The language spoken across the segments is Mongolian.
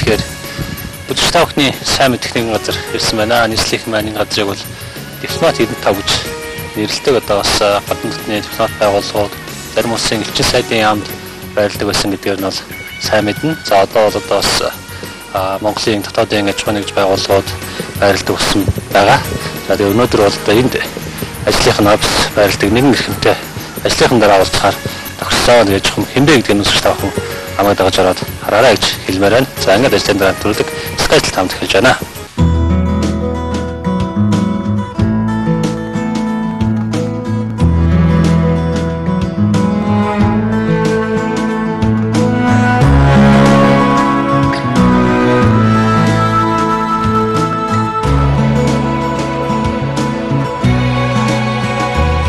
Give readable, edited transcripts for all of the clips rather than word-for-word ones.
тэгэхээр бүдэж тавхны сайн мэдхний газар ирсэн байна. Нийслэлийн маань энэ газрыг бол дипломат хэдэн тав гэж нэрлэдэг. Одоо бас гадны дотны дипломат байгууллагууд зарим улсын элчин сайдын яамд байрладаг байсан гэдгээр нь бол сайн мэднэ. За одоо бол одоо бас Монголын дотоодын аж ахуйн нэгж байгууллагууд байрладаг болсон байгаа. За тэгээ өнөөдөр бол одоо энд ажлынхаа офис байрладаг нэгэн эрхэмтэй ажлынхан дараа уулзахаар тохирсон гэж хэмбэ гэдэг нь үсэж тавхан хамаад дагаж ороод хараарай гэж хэлмээр байна. За ингээд ажлын дараа төрөлөг скайпл хамт эхэлж байна.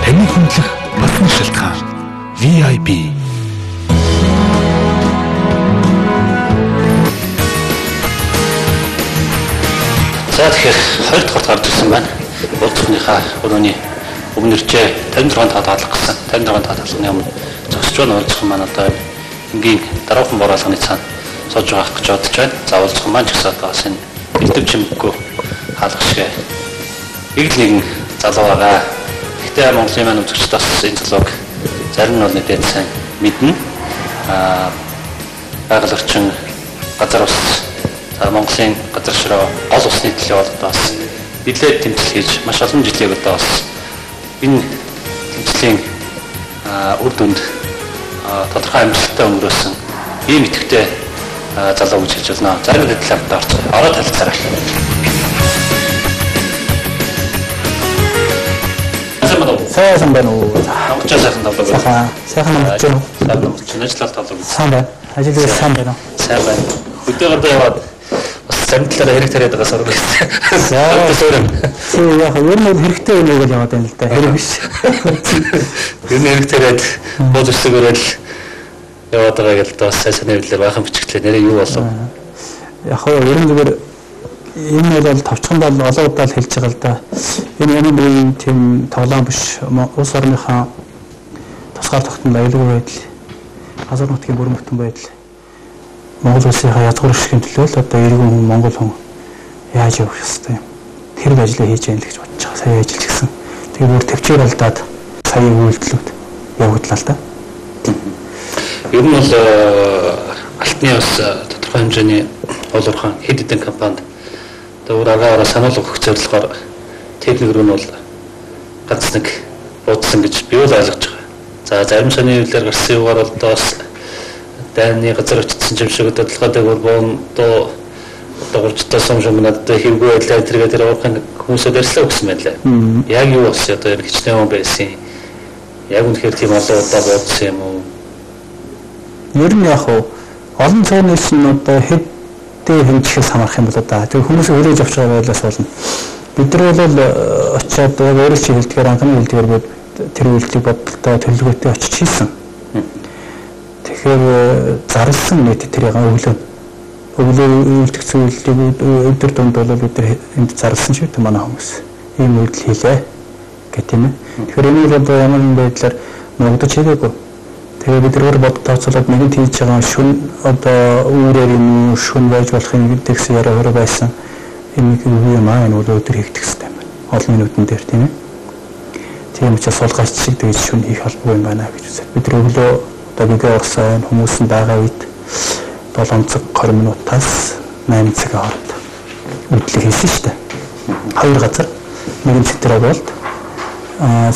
Таны хүндлэх батны шалтгаан VIP. За тэгэхээр 2 дахь гарч ирсэн байна. Уулзахныхаа өрөөний өмнөрчээ 56 таад хаалгах гэсэн. 56 таад хаалганы өмнө зогсож байна. Уулзах маань одоо энгийн дараахан боруулганы цаана сууж байгаа гэж бодож байна. За уулзах маань ч гэсэн одоо бас энэ элдв чимэггүй хаалгах шиг нэг нэгэн залуу байгаа. Гэхдээ Монголын маань үзэгчд бас энэ залууг зарим нь бол мэдээд сайн мэднэ. Байгаль орчин газар ус Монголын газар ширээ гол усны төлөө бол бас нэлээд тэмцэл хийж маш олон жилийн одоо бас энэ тэмцлийн үр дүнд тодорхой амжилттай өнгөрөөсөн ийм итгэвтэй залуу гэж хэлж байна. За энэ талаар орж ороод талцаарай. Сайн байна уу? Монголчууд сайхан тоглоо. Сайхан болж байна уу? Сайхан болж байна. Ажиллалт тоглоо. Сайн байна. Ажиллаж сайн байна уу? Сайн байна. Өдөргөдөө яваад бас зарим талаараа хэрэг тариад байгаа сар байсан. За яг ер нь хэрэгтэй юм уу гэж яваад байна л да. Хэрэг биш. Ер нь хэрэг тариад бод өсгөрөөл яваад байгаа гэж бас сайн нэрлэлээр баахан бичгэлээ нэрээ юу болов? Яг ер нь зүгээр энэ бол товчхон бол олон удаа л хэлж байгаа л да. Энэ ямар нэгэн тийм тоглоом биш. Улс орныхаа тусгаар тогтмол аюулгүй байдал, газар нутгийн бүрэн бүтэн байдал, Монгол улсынхаа язгуур ашигын төлөө л одоо иргэн хүн Монгол хүн яаж явах ёстой юм. Тэр ажлыг хийж яах гэж бодож байгаа. Сая ажиллаж гисэн. Тэгээ бүр төвчээр алдаад сая үйлдэлүүд явагдлаа л да. Ер нь бол алтны бас тодорхой хэмжээний олорхон хэд хэдэн компанид өөр агаараа сануулга өгөх зорилгоор техник рүү нь бол ганц нэг буудсан гэж би бол ойлгож байгаа. За зарим сони хэлээр гарсан юугаар бол доос дайны газар очсон юм шиг бодлоготой борбон доо дөржтэй сумжмнад хэвгүй байлаа тэргээ тэр уурхын хүмүүсээр ярьслаа гэсэн байна лээ. Яг юу болсон одоо энэ хичнээн он байсан. Яг үнэхээр тийм олон удаа бодсон юм уу? Ер нь яг олон цаанаас нь одоо хэд хэмжихээс хамаарах юм бол одоо тэр хүмүүс өрөөж авч байгаа байлаас болно. Бид нар бол очиад өөрөө чи хэлдгээр анхны хэлдгээр бид тэр үйлдэлийг бодолтой төлөвлөгөөтэй очиж хийсэн. Тэгэхээр зарласан нийт тэрийг өглөө үйлдэх зүйлийг өдөр дунд бол бид нар энд зарласан ч гэдэг манай хүмүүс. Ийм үйлдэл хийлээ гэх тийм ээ. Тэгэхээр энэ бол ямар нэгэн байдлаар ногдож хийгээгүй. Тэгээ бид өөр бод тооцоолоод нэгэн хийж байгаа шүн одоо үүрээр юм шүн байж болох юм гэдэгс яриа байсан. Энэ нэг юм аа энэ өдөр хийгдэх хэрэгтэй байна. Олон минутын дээр тийм ээ. Тийм учраас суулгаач шиг тэгж шүн хийх албагүй юм байна гэж үзээд бид өглөө одоо бигээ орсон хүмүүс нь байгаа үед 7 цаг 20 минутаас 8 цагийн хооронд үйлдэл хийсэн шүү дээ. Хоёр газар нэгэн Цэтрэгболд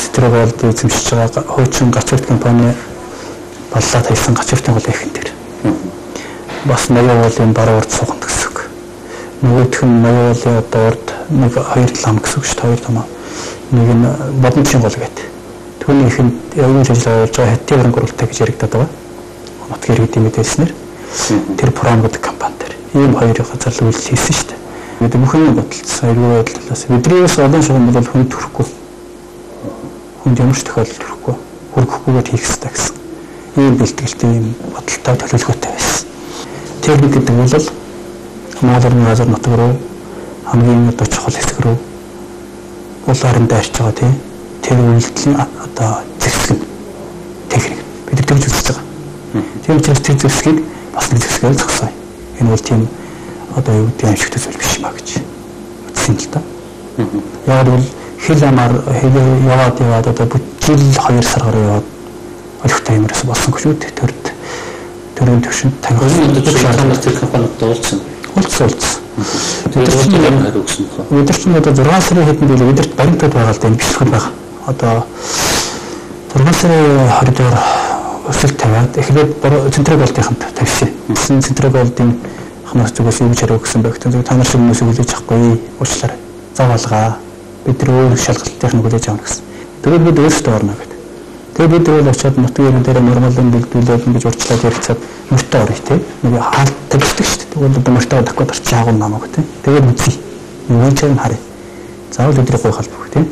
Цэтрэгболд эзэмшиж байгаа хуучин гачирт компани баллаад хийсэн гачиртын гол ихэнх дээр. Бас ноён уулын баруун урд сууганд гэсэн үг. Нөгөөх нь ноён уулын одоо урд нэг 2 лам гэсэн үг шүү дээ. 2 томоо. Нэг нь бодомчийн гол гэдэг. Түүний ихэнд явган ажиллагаа болж байгаа хаттын гурвалтай гэж яригдаад байгаа. Нутгийн иргэдийн мэдээлснээр тэр Пром гэдэг компани дээр ийм хоёр газар үйлдэл хийсэн шүү дээ. Бид бүхэн бодолцсон аюулгүй байдал талаас биднээс олон шугам бол хүн төрөхгүй. Хүнд ямар ч тохиолдолд төрөхгүй. Хөргөхгүйгээр хийх хэрэгтэй гэсэн. Ийм бэлтгэлтэй ийм бодолтой төлөвлөгөөтэй байсан. Техник гэдэг нь бол Монгол газар нутаг руу хамгийн одоо чухал хэсэг рүү улаарын дайрч байгаа тийм тэр үйлдэл нь одоо зэвсэг техник бид тэгж үзэж байгаа. Тийм учраас тэр зэвсгийг бас нэг зэвсгээр зогсооё. Энэ бол тийм одоо юу гэдэг аимшигтэй зүйл биш маа гэж үзсэн л да. Яг л хэл амар яваад одоо жил 2 сар гаруй яваад олигтой юмрээс болсон гэж үү төрийн төвшөнд тавих тэр компаниудад уулзсан. Өдөр чинь одоо 6 сарын хэдэн билээ өдөрт баримтууд байгаа л да бичлэг байгаа. Одоо 6 сарын 20-оор өсөлт тавиад эхлээд централ болтынханд тавьсан. Гэсэн централ болтын хамаас зүгээс юу ч хариу өгсөн байх. Та нар шиг хүмүүс хүлээж авахгүй уучлаарай. Заавалгаа бид нар өөр шалгалтын хүлээж авна гэсэн. Тэгээд бид өөрсдөө орно гэдэг. Тэгээд бид өөр очиод нутгийн дээр нормалын бэлдүүлээд ингэж урьдчилаад ярилцаад мөртөө орё тий. Нэг хаалт тавьдаг шүү дээ. Тэгвэл одоо мөртөө давхад орчих ягуун намайг тий. Тэгээд үзье. Юу ч юм харъя. Заавал өдрийг гой халбах тий.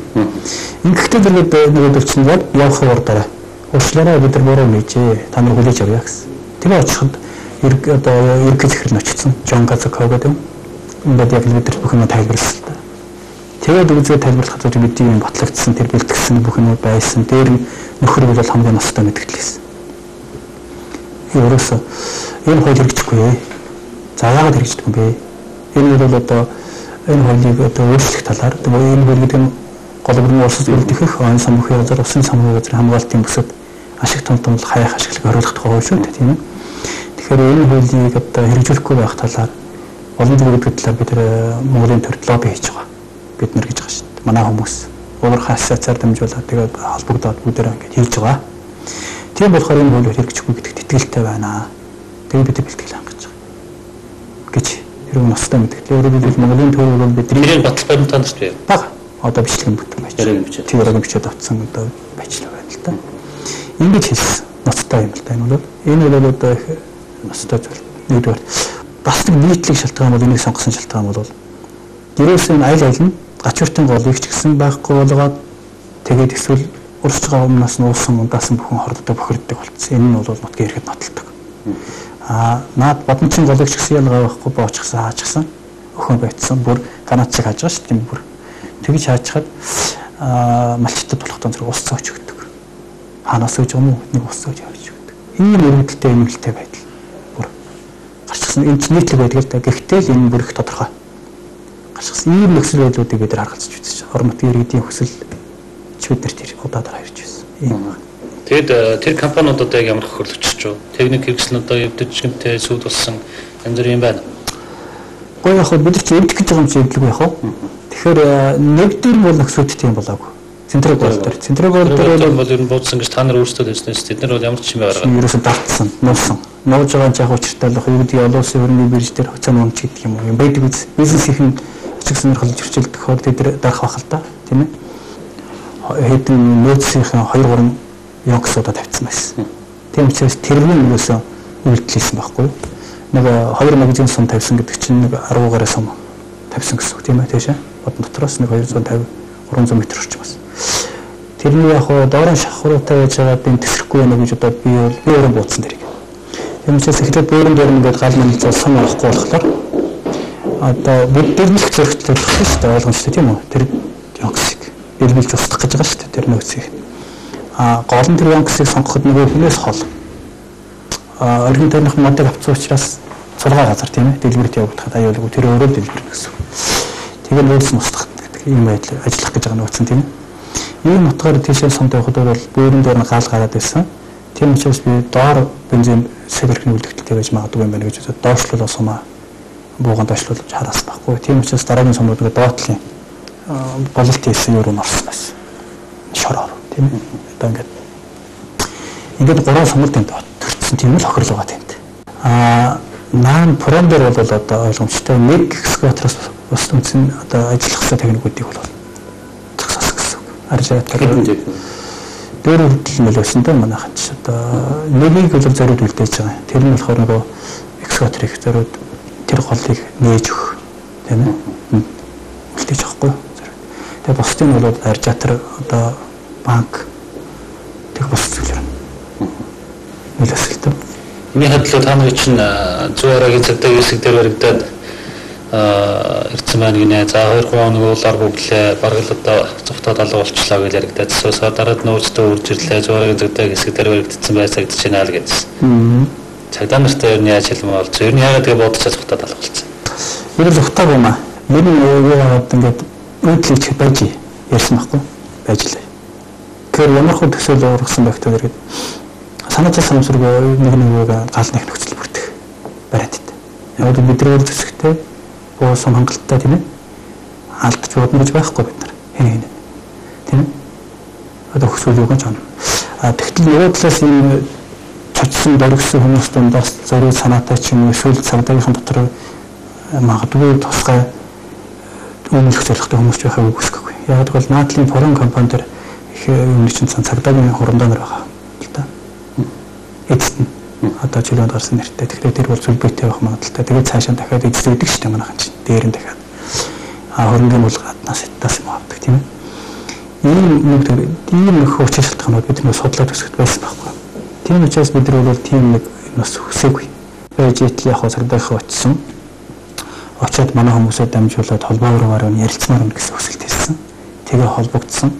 Ингэхдээ дэргэд нэг өвчин яг явах урдаараа. Уучлаарай бид нар бороо мэйжээ. Та нар хүлээж авъя гэсэн. Тэгээ очиход одоо ерөнхий захирал нь очсон. Жон Газако гэдэг юм. Ингээд яг бид нар бүх юм тайлбарласан. Тэгээд үзээ тайлбарлахад бидний юм батлагдсан тэр бэлтгэсэн бүх юм байсан. Дээр нөхөр бол хамгийн настай мэдгэлээс. Ерөөсөө энэ хууль хэрэгжихгүй. За яагаад хэрэгжихгүй юм бэ? Энэ бол одоо энэ хуулийг одоо өөрчлөх талаар энэ хууль гэдэг нь гол бүрийн улсад үлдэхэх он самбахын газар, усын самбахын газрын хамгаалтын бүсэд ашиг томтомл хаяах ашиглах оруулах тухай хууль шүү дээ тийм ээ. Тэгэхээр энэ хуулийг одоо хэрэгжүүлэхгүй байх талаар олон зүйлүүд талаар бид Монголын төрд лобби хийж байгаа. Бид нар гэж байгаа шүү дээ. Манай хүмүүс өөрийнхөө ассоциацаар дамжуулаад тэгээд холбогдоод бүгдээрээ ингэж хийж байгаа. Тийм болохоор энэ хууль хэрэгжихгүй гэдэгт итгэлтэй байна. Тэгээд бид бэлтгэл хангаж байгаа. Гэж хэрэг настай мэдээлэл. Өөрөөр хэлбэл Монголын төр бол бидний батал баримтаанд шүү дээ. Бага. Одоо бичлэг бүтэн байж. Тэр бичээд авцсан одоо байчлаа байна л да. Ингэж хэлсэн. Ноцтой юм л да. Энэ бол одоо их ноцтой зүйл. Нэгдүгээр бас нэг нийтлэг шалтгаан бол энийг сонгосон шалтгаан бол ерөөсөө аль нь гачууртын голыг ч гэсэн байхгүй болгоод тэгээд эсвэл урсж байгаа өмнөөс нь уусан ундаасан бүхэн хорддог бохирддаг болцсон. Энэ нь бол нутгийн ирэхэд нотолдог. Наад бодомчин голыг ч гэсэн ялгаа байхгүй боочихсан хаачсан. Өхөн байцсан бүр ганаач шиг хааж байгаа шүү дээ бүр. Тэгж хаачхад малчтад болохтой зэрэг ус цооч өгдөг. Хаанаас үж юм уу? Нэг ус цооч авч өгдөг. Ийм өргөдөлтэй эмнэлтэй байдал. Бүр гарчсан энэ нийтлэг байдаг л да. Гэхдээ л энэ бүр их тодорхой. Гарчсан ийм нөхцөл байдлуудыг бид нар харгалзаж үзэж байна. Орон нутгийн иргэдийн хөсөл ч бид нарт удаагаар харж байсан. Ийм. Тэгэд тэр компаниудад яг ямар хөрөлцөж чив? Техник хэрэгслэнүүдээ явдаж гэмтэй сүд болсон янз бүр юм байна. Гоо яг бид ч эвдэх гэж байгаа юм чи эвдлэг яах вэ? Тэгэхээр нэгдүгээр бол нөхцөлт тийм болоогүй. Централ бол ер нь буудсан гэж та нар өөрсдөө хэлснээс тэд нар бол ямар ч юм гаргаад. Ерөөсө дартсан, нуусан. Нууж байгаа жаах учиртай л юу гэдэг олон улсын хөрөнгөний бирж дээр хуцаа нуумч гэдэг юм уу. Юм байдаг үз. Бизнес ихэн ачиг сонирхол зөрчилдөх хор тэд дарах байх л та, тийм ээ. Хэдэн нөөцийн 2-3 ёксуудаа тавьсан байсан. Тийм учраас тэрний нөгөөсөө үйлдэлсэн байхгүй. Нэг 2 магазин сум тавьсан гэдэг чинь нэг 10 гаруй сум тавьсан гэсэн үг тийм ээ тийш. Бодон дотроос нэг 250 300 м орчим бас. Тэрний яг доорын шахуурутай байж байгаа би тесрэхгүй байна гэж одоо би өөрөө бууцсан дэрэг. Тийм учраас эхлээд бөөрөн дээр ингээд гал мэлцэл сум авахгүй болохоор одоо бид дэрнэх зөрөгтэй болох шүү дээ ойлгомжтой тийм үү? Тэр ёксыг бэлбэлж устгах гэж байгаа шүү дээ тэр нөөцийг. Гол нь тэр ёксыг сонгоход нөгөө хүнээс хол. Оргин тойрных модыг авцсан учраас цулгаа газар тийм ээ дэлгүүрт явагдахад аюулгүй тэр өөрөө дэлгүүр гэсэн. Тэгээд нөөц нь устгах гэдэг юм байдлаар ажиллах гэж байгаа нөөцөн тийм ээ. Ийм нутгаар тийшээ сумд явахад бол бөөрөн дээр нь гал гараад байсан. Тийм учраас би доор бензин сэлэрхний үлдэгдэлтэй байж магадгүй юм байна гэж бодоод доошлол сумаа бууган доошлуулж хараас байхгүй. Тийм учраас дараагийн сумууд гэдэг доотлын бололт хийсэн юу орсон байсан. Шороо тийм ээ. Одоо ингээд 3 сумд тэнд төрсөн тийм л хохирол байгаа тэнд. Наан пром дээр бол одоо ойлгомжтой нэг экскаватороос бас үнсэн одоо ажиллах хэвээр техникүүдийг бол зогсоос гэсэн үг. Аржаад тэр дээр хөдөл мөлөөсөн дээ манайхан ч одоо нэгийг бол зориуд үлдээж байгаа. Тэр нь болохоор нөгөө экскаваторыг зориуд тэр голыг нээж өгөх тийм ээ. Үлдээж авахгүй. Тэгээ бусдын бол аржаатар одоо банк тэг бус зүйлэр нөлөөсөлтөө. Миний хадлаа та нарын чинь зүүн арагийн цагтаа хэсэг дээр баригдаад ирсэн байна гинэ. За 2 хоног уулаар бүглээ. Бараг л одоо цогтоод алга болчлаа гэж яригдаад сууса дараад нөөцтэй үрж ирлээ. Зүүн арагийн цагтаа хэсэг дээр баригдсан байсагдж байна л гэсэн. Цагдаа нартай ер нь яаж хэлмээр болж ер нь яагаад тэгээ бодож цогтоод алга болчихсон. Бид зөвхөн гомаа. Миний өөгээд ингээд өөдлөж байж ярьсан байхгүй байж лээ. Тэгэхээр ямар хүн төсөөл ургасан байх вэ гэдэг. Санаатай самсруу нэг гал нэг нөхцөл бүрдэх бариад ит. Яг л бидний үйл төсөгтэй буусан хангалттай тийм ээ. Алдчих бодно гэж байхгүй бид нар. Хин тийм ээ. Одоо хөсөөл юу гэж байна. Тэгтэл нөгөө талаас энэ цочсон дөргсөн хүмүүс дундаас зориуд санаатай ч юм уу эсвэл цагдаагийнхан дотор магадгүй тусгай өмнөх зорилготой хүмүүс байхыг үгүйсэхгүй. Яг бол наадлын форум компанид их өмнө чинь цагдаагийн хурандаар байгаа л да. Эцэст нь одоо жилөнд гарсан нэртэй. Тэгэхээр тэр бол зүлбэтэй байх магадaltaй. Тэгээд цаашаа дахиад эзлэгдэх шүү дээ манайхан чинь. Дээр нь дахиад хөрөнгөний бол гаднаас иттаас юм авдаг тийм ээ. Ийм нэг хүчин шалтгаанууд бид нөө судлаад үзэхэд байсан байхгүй. Тийм учраас бид нар бол тийм нэг бас хүсээгүй. Байж итл яг цагдаагийнхаа очсон. Очоод манай хүмүүсээ дамжуулаад холбоороор ярилцмаар байна гэсэн хүсэлт хэлсэн. Тэгээ холбогдсон.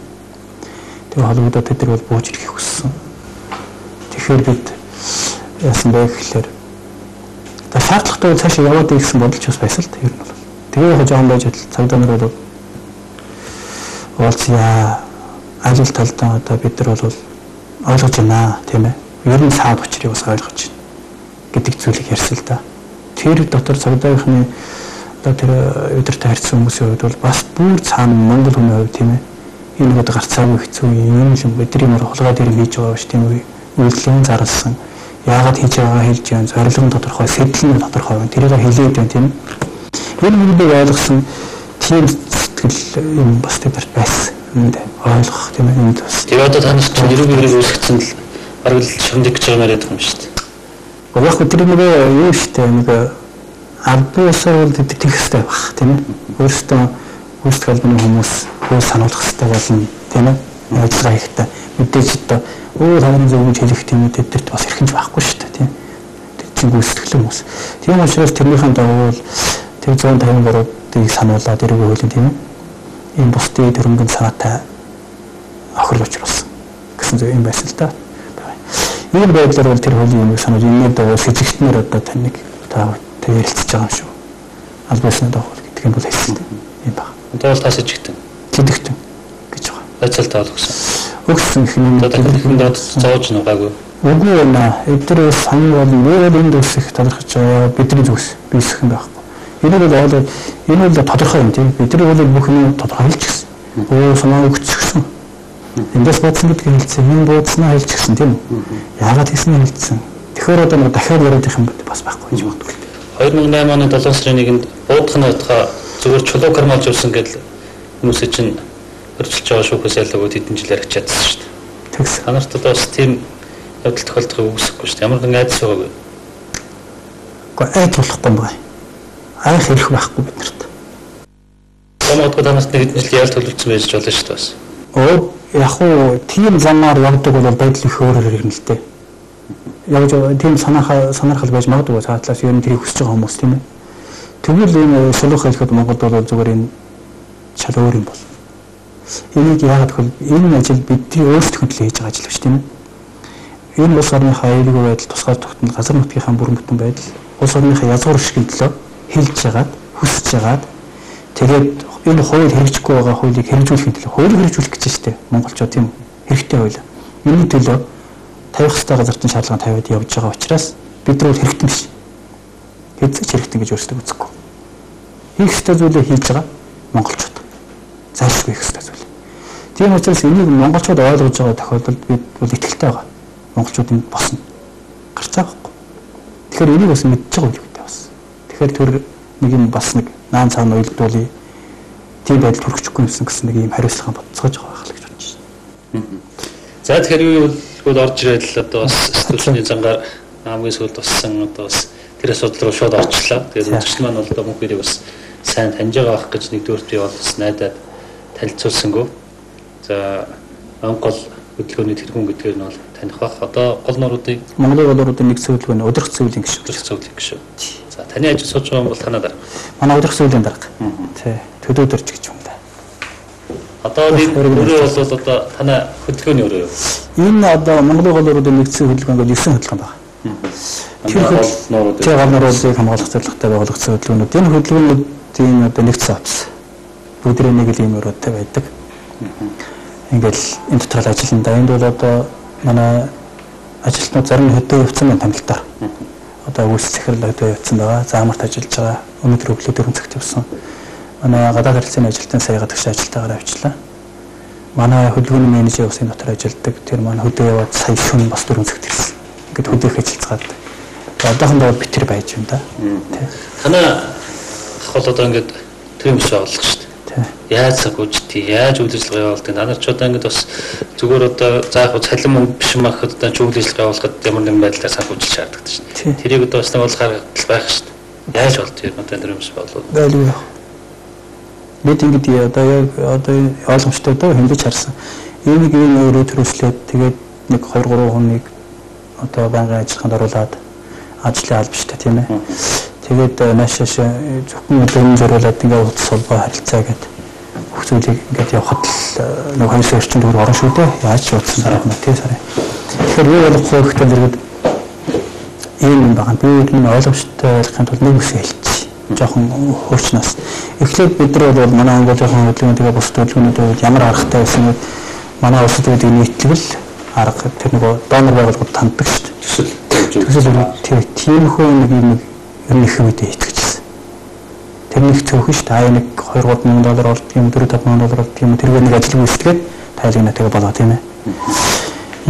Тэгээ холбогдоод тэд нар бол бууж ирэхийг хүссэн. Тэгэхээр бид яасан бэ гэхээр шаардлагатай цаашаа яваад ирсэн бодолч бас байсан л та ер нь бол. Тэгээ яг жоохон байж цагдаа нар бол уулзъя. Ажил талдаа одоо бид нар бол ойлгож байна тийм ээ. Ер нь саад учрыг бас ойлгож байна гэдэг зүйлийг ярьсан л да. Тэр дотор цагдаагийнхны одоо тэр өдөртөө харьцсан хүмүүсийн хувьд бол бас бүр цаана Монгол хүний хувьд тийм ээ. Энэ одоо гарцаагүй хэцүү юм юм бидний мөр хулгай дээр хийж байгаа биш тийм үү? Үйлдлийн зарласан. Яагаад хийж байгаагаа хэлж яан зорилго нь тодорхой, сэтэл нь тодорхой байна. Тэрийг хэлээд байна тийм ээ. Энэ зүйлийг ойлгосон тийм сэтгэл юм бас тэдэрт байсан. Энд ойлгох тийм ээ. Энд бас. Тэгээ одоо танаас ч нэрүүгээр үүсгэсэн л бараг л шимдэг гэж байгаа юм шүү дээ. Яг тэр нэг юу шүү дээ нэг ардуусаар бол тэтгэх хэрэгтэй байх тийм ээ. Өөрөөсөө үйлчлэг албаны хүмүүс хөөс сануулах хэрэгтэй болно тийм ээ. Ажиллагаа хийхдээ мэдээж одоо хаарын зөв гэж хэлэх тийм үү тэдэрт бас эрхэнж байхгүй шүү дээ тийм. Тэр чинь гүйцэтгэл хүмүүс. Тийм учраас тэрнийхэн дагуу тэг 153-ыг сануулаад эргүү хөлн тийм ээ. Энэ бусдын төрөнгөн санаатай охирол учруулсан гэсэн зөв юм байсан л да. Ийм байдлаар бол тэр хөлийн юмыг санаж энэний дагуу сэжигтнэр одоо таныг та ярилцж байгаа юм шүү. Албасны дагуу гэдэг юм бол хэлсэн юм байна. Одоо бол тас сэжигтэн. Сэжигтэн гэж байгаа. Байцаалтаа өгсөн. Өгсөн хэнийг дахиад зоож нугаагүй. Үгүй байна. Эдгээр саний бол нэр энд үсэх талархаж байгаа бидний зүгс биесэх юм байхгүй. Энэ бол тодорхой юм тийм. Бидний бол бүхний тодорхой хэлчихсэн. Өө санаа өгчихсэн. Эндээс бодсон гэдгийг хэлсэн. Энэ буудснаа хэлчихсэн тийм үү? Яагаад хэлсэн хэлсэн. Тэгэхээр одоо дахиад яриад их юм бас байхгүй гэж боддог. 2008 оны 7 сарын 1-нд буудахны утгаа зүгээр чулуу кармалж явсан гэдэл хүмүүсээ чинь хөрчилж байгаа шүүхээс ялгаагүй хэдэн жил ярих чадсан шүү дээ. Тэгс. Та нарт одоо бас тийм явдал тохиолдохыг үгүйсэхгүй шүү дээ. Ямар нэгэн айдас байгаагүй. Гэхдээ айд болохгүй юм байна. Айх ирэх байхгүй бид нарт. Томоодгүй та нарт нэг хэдэн жил ял төлөвлөсөн байж болно шүү дээ бас. Яг уу тийм замаар явдаг бол байдал их өөрөөр ирнэ л дээ. Яг тийм санаархал байж магадгүй цаатлаас ер нь тэрийг хүсэж байгаа хүмүүс тийм ээ. Тэгвэл энэ шулуух хэлэхэд Монголд бол зүгээр энэ шал өөр юм бол. Энийг яагаад гэвэл энэ ажил бидний өөрсдөө төлөө хийж байгаа ажил биш тийм ээ. Энэ улс орныхаа аюулгүй байдал тусгаар тогтнол газар нутгийнхаа бүрэн бүтэн байдал улс орныхаа язгуур шигэн төлөө хэлж яагаад хүсэж яагаад тэгээд энэ хууль хэрэгжихгүй байгаа хуулийг хэрэгжүүлэхийн төлөө хуулийг хэрэгжүүлэх гэж штэ монголчууд тийм хэрэгтэй хууль. Миний төлөө тавих ёстой газартын шаардлага тавиад явж байгаа учраас бид нар хэрэгтэн биш. Хэзээ ч хэрэгтэн гэж өөрсдөө үзэхгүй. Хийх ёстой зүйлээ хийж байгаа монголчууд. Зайлшгүй хийх ёстой зүйл. Тийм учраас энийг монголчууд ойлгож байгаа тохиолдолд бид бол итгэлтэй байгаа. Монголчууд энд босно. Гарч байгаа байхгүй. Тэгэхээр энийг бас мэдж байгаа үгтэй бас. Тэгэхээр тэр нэг юм бас нэг наан цаана ойлгодуулъя. Тийм байдал төрөхгүй юмсан гэсэн нэг юм хариуцлага бодцоож байгаа байх л гэж бодож байна. За тэгэхээр юу бол орж ирээд л одоо бас студентийн зангаар хамгийн сүүлд боссон одоо бас тэр асуудал руу шууд орчлоо. Тэгээд үзэгчд маань бол одоо бүгдийг бас сайн таньж байгаа байх гэж нэгдүгээр би бол бас найдаад танилцуулсангүй. За Монгол хөдөлгөөний тэргүүн гэдгээр нь бол таних бах. Одоо гол нуруудыг Монголын гол нуруудын нэг зөвлөгөө нь удирдах зөвлөлийн гишүүд. Удирдах зөвлөлийн гишүүд. За таны ажил сууж байгаа бол танаа дарга. Манай удирдах зөвлөлийн дарга. Тий. Төдөөдөрч гэж юм да. Одоо энэ өрөө бол одоо танаа хөдөлгөөний өрөө юу? Энэ одоо Монголын гол нуруудын нэгдсэн хөдөлгөөн бол 9 хөдөлгөөн байна. 9 хөдөлгөөн. Тэгэхээр энэ 9 хөдөлгөөнд 7 хөдөлгөөн Тэр голнуудыг хамгаалах зорилготой байгуулагдсан хөдөлгөөнүүд. Энэ хөдөлгөөнүүдийн одоо нэгдсэн утас. Бүгдээ нэг л юм өрөөтэй байдаг. Ингээл энэ дотор ажиллана да. Энд бол одоо манай ажилтнууд зарим нь хөдөө явцсан байна тамилтаар. Одоо үйлс захирал хөдөө явцсан байгаа. Заамарт ажиллаж байгаа. Өнөөдөр өглөө 4 цагт явсан. Манай гадаад харилцааны ажилтны сая гадагш ажилтаагаар авчлаа. Манай хөдөлгөөний менежер бас энэ дотор ажилладаг. Тэр манай хөдөө яваад сая шөнө бас 4 цагт ирсэн. Ингээд хөдөөх ажиллацгаад. Одоохондоо битэр байж байна да. Танаа ах бол одоо ингээд тэр юм шиг боллоо шүү дээ. Яаж санхүүжтий, яаж үйл ажиллагаа явуулдаг. Манай ч одоо ингээд бас зүгээр одоо заах цалин мөнгө биш юм ахад одоо үйл ажиллагаа явуулахад ямар нэгэн байдлаар санхүүжил шаарддаг шүү дээ. Тэрийг одоо бас нэг бол харагдал байх шүү дээ. Яаж болдгийг одоо тэр юм шиг болов. Байлгүй. Бид ингээд одоо ойлгомжтой доо хэмжиж харсан. Энийг өөрөө төрөслөөд тэгээд нэг 2-3 хүнийг одоо байнгын ажиллагаанд оруулаад ажлын албатай тийм ээ. Тэгээд наашааш зөвхөн дөрөн зориулаад ингээд утас холбоо харилцаа гэдэг бүх зүйлийг ингээд явахад л нэг 2 сарын орчим төгрөг орно шүү дээ. Яаж ч утсан дараа нь тийм сарын. Тэгэхээр юу болох вэ гэхээр зэрэг ийм байгаа. Би энэ ойлгомжтой ойлгохын тулд нэг үсээ хэлчих. Жохон хуучнаас. Эхлээд бид нар бол манай англи жоохон хөдөлгөөн тэгээ бус хөдөлгөөнүүд ямар аргатай байсан бэ? Манай улсад гэдэг нийтлэл арга тэр нэг донор байгууллагууд танддаг шүү дээ. Төсөл тийм хүн нэг юм ер нь их үедээ итгэжсэн. Тэр нэг цөөхөн шүү дээ. Нэг 2-3 мянган доллар ордог юм, 4-5 мянган доллар ордог юм. Тэргээр нэг ажил үүсгээд тайлгнаа тэгээ болоо тийм ээ.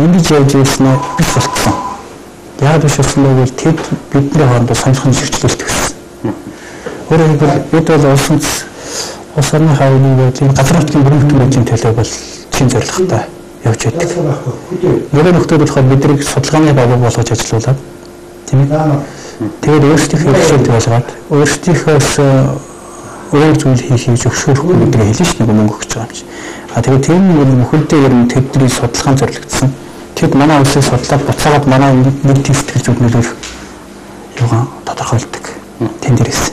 Ингэж явж ирсэн биш болчихсон. Яг биш болсон бол тэд бидний хоорондоо сонирхол шигчлэлт өгсөн. Өөрөөр хэлбэл бид бол улс орны хавийн байдлын газар нутгийн бүрэн төлөвийн төлөө бол чин зорилготой явж байдаг. Нөгөө нөхдүүд болохоор биднийг судалгааны байгууллага болгож ажилуулад тийм ээ. Тэгээд өөрсдийнхөө хичээлд байлгаад өөрсдийнхөөс өөр зүйл хийж өгшөөрөхгүй гэдгийг хэлж шүү дээ мөнгө өгч байгаа юм чи. Тэгээд тийм нь бүхэлдээ ер нь тэдний судалгаан зорилгдсон. Тэд манай улсыг судлаад буцаагаад манай нэг сэтгэл зүгнэлээр юугаа тодорхойлдог. Тэн дээрээс.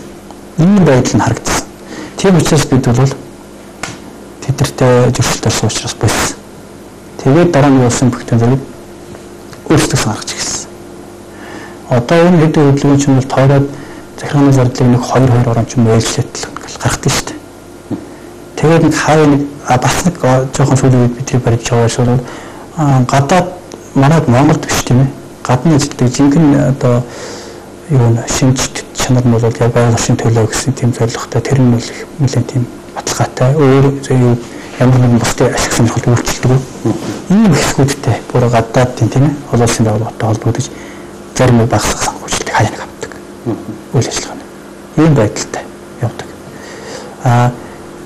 Энэ байдал нь харагдсан. Тийм учраас бид бол тэдэртэй зөрчилдөөр суучраас болсон. Тэгээд дараа нь болсон бүхтэн зэрэг өөрсдөө гаргаж ирсэн. Одоо энэ хэдэн хөдөлгөөн чинь бол тойроод захиргааны зардлыг нэг 2 орон ч юм ээлжлэлт гаргадаг шүү дээ. Тэгээд нэг хаа нэг бас нэг жоохон сүүлийн үед бидний барьж байгаа шүү. Гадаад манайд Монголд биш тийм ээ. Гадны ажилтдаг жинхэнэ одоо юу шинж чанар нь бол яг байгууллагын төлөө гэсэн тийм зорилготой тэр нь бол нэлээд тийм баталгаатай. Өөр ямар нэгэн бусдын ашиг сонирхол үйлчлдэг. Энэ хэсгүүдтэй бүр гадаад тийм ээ. Олон улсын байгууллагатай холбогдож зарим нэг багсах санхүүжилтийг хаяа нэг авдаг. Үйл ажиллагаа. Ийм байдалтай явдаг.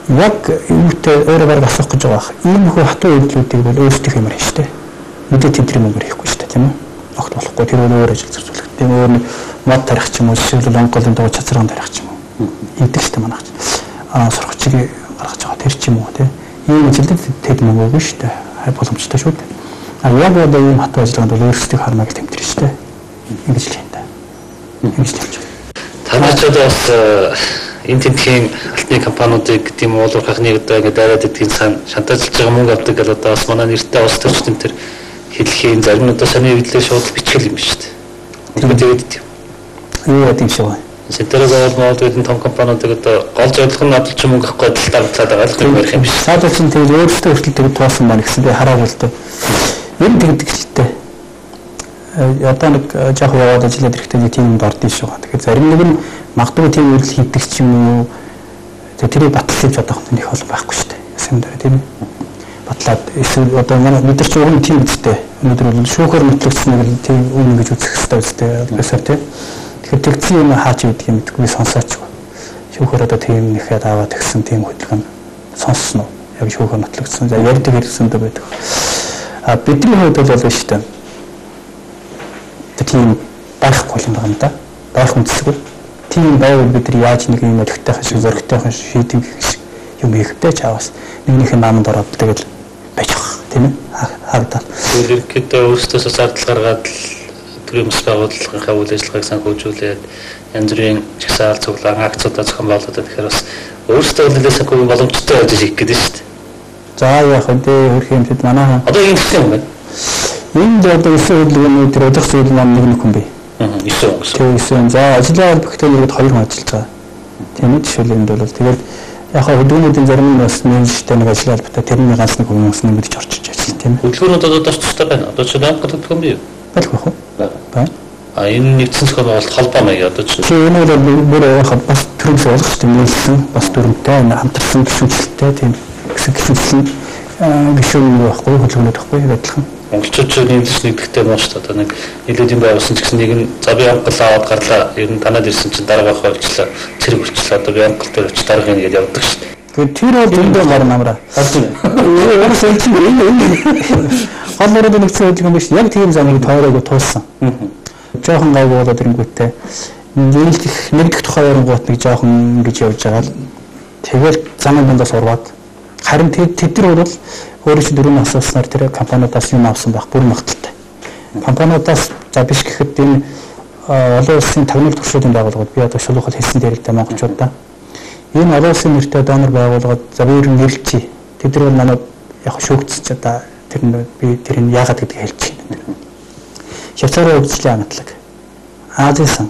Яг юутай өөрөө бараг асуух гэж байгаа. Ийм хөө хатуу үйлдэлүүдийг бол өөрсдийнх юмар хийж штэ. Мэдээ тэдний мөнгөөр хийхгүй штэ тийм ээ. Огт болохгүй тэр өөр ажил зарцуулах. Тийм өөр нэг мод тарих ч юм уу, жишээлбэл онголын дагуу чацаргаан тарих ч юм уу. Ийдэг штэ манайх. Сургачийг гаргаж байгаа тэр ч юм уу тийм. Ийм ажилд тэд мөнгө өгнө штэ. Боломжтой шүү дээ. Яг одоо ийм хатуу ажиллагаанд бол өөрсдийг хармаг тэмдэрнэ штэ. Ингэж л юм да. Ингэж л явж байна. Танайчууд бас энэ тэмдгийн алтны компаниудыг тийм уулуурхахны одоо ингэ дараад идэх сан шантажлж байгаа мөнгө авдаг гэл одоо бас манай нэртэй улс төрчдөн тэр хэлхийн зарим нь одоо саний хэвлэлээ шууд бичгэл юм шүү дээ. Тэр тэгээд юу гэдэг юм шиг байна. Сэтэрэг бол гэдэг том компаниудыг одоо гол зорилго нь адилхан мөнгө авахгүй талаар байгаа л юм юм биш. Саадч нь тэгээд өөрсдөө хүртэл тэгээд тоосон байна гэсэн би хараад л дээ. Ер нь тэгдэг ч гэдэг. Одоо нэг жоох яваад ажиллаад ирэхдээ тийм юмд ордсон шүү. Тэгэхээр зарим нэг нь магадгүй тийм үйлдэл хийдэг ч юм уу. Тэрийг батлах одоо нэг олон байхгүй шүү дээ. Ясам дээр тийм ээ. Батлаад эсвэл одоо манай бид нар ч уг нь тийм үстэй. Өнөөдөр бол шүүхээр нотлогдсон нэг тийм үн гэж үзэх хэрэгтэй үстэй. Басар тийм. Тэгэхээр тэгсэн юм хаач гэдэг юм гэдэггүй сонсооч. Шүүхээр одоо тийм нэхэд аваад гисэн тийм хөдөлгөөн сонссон уу? Яг шүүхээр нотлогдсон. За ярьдаг хэлсэндээ байдаг. Бидний хувьд бол шүү дээ. Тийм байхгүй юм байна да. Байх үндэсгүй. Тийм байвал бид нар яаж нэг юм өлегтэйхэн шиг зөрөгтэйхэн шийдэг юм хийхдээ чаавас нэгнийхээ наамд ороод тэгэл байж байгаа тийм ээ. Хагдаа. Тэгэхээр ихэд өөрсдөөс зардал гаргаад төрийн бас байгууллагынхаа үйл ажиллагааг санхүүжүүлээд янз бүрийн жагсаал цуглаан акцуудаа зохион байгуулдаг. Тэгэхээр бас өөрсдөө нэлээд санхүүгийн боломжтой байж хийх гэдэг шүү дээ. За яг хөдөө хөрх юмчид манай одоо ийм хэсэг юм байна. Энд одоо 9 хөдөлгөөний тэр удах зүйл маань нэг хүн бий. 9 гэсэн. Тийм 9. За ажлын бүтээгдэхүүнүүд 2 хүн ажиллаж байгаа. Тийм үү жишээлбэл бол тэгээд яг хөдөлгөөнүүдийн зарим нь бас менежертэй нэг ажил албатай тэрний ганц нэг хүмүүс нэмэгдэж орчиж ажиллана тийм үү. Хөдөлгөөнүүд одоо тустай байна. Одоо ч банк хөдөлгөөн бий юу? Байлгүй хөө. Байна. Энэ нэгдсэн зохиол бол холбоо маяг одоо ч. Тийм энэ бол бүр бас төрөмс болгох тийм нэлсэн бас дүрмтэй хамтарсан гişүнчлэлтэй тийм гişүнчлэл гişүүн байхгүй хөдөлгөөнүүд байхгүй адилхан. Монголчууд нэмэлт нэгдэхтэй байна шүү дээ. Одоо нэг нэлээд юм байгуулсан ч гэсэн нэг нь за би амгалаа аваад гарлаа. Ер нь танаад ирсэн чинь дараагаах болчлаа. Цэрэг болчлаа. Одоо би амгал дээр очиж дараагийн гэж явдаг шүү дээ. Тэгээд тэр бол зөндөө гар намраа. Өөрөөс нь чинь энэ гол нэгдсэн хөдөлгөөн биш. Яг тийм замыг тойроогүй туулсан. Жохон гайгүй болоод ирэнгүүтээ нэгдэх тухай ярангуут нэг жохон ингэж явж байгаа л тэгэл замын дундаас урваад харин тэд нар бол өөрөө ч дөрөв насааснаар тэр компаниудаас юм авсан байх бүр магадaltaй. Компаниудаас за биш гэхэд энэ олон улсын тагнуул туршуулгын байгууллагууд би одоо шулуухад хэлсэн дээр л да монголчуудаа энэ олон улсын нэртэй донор байгууллагууд за би ер нь нэрлэчихье. Тэд нар бол манай яг шүүгдсэж одоо тэр нь би тэрийг яагаад гэдгийг хэлж байна. Швейцарын хөгжлийн хамтлаг, Азийн сан,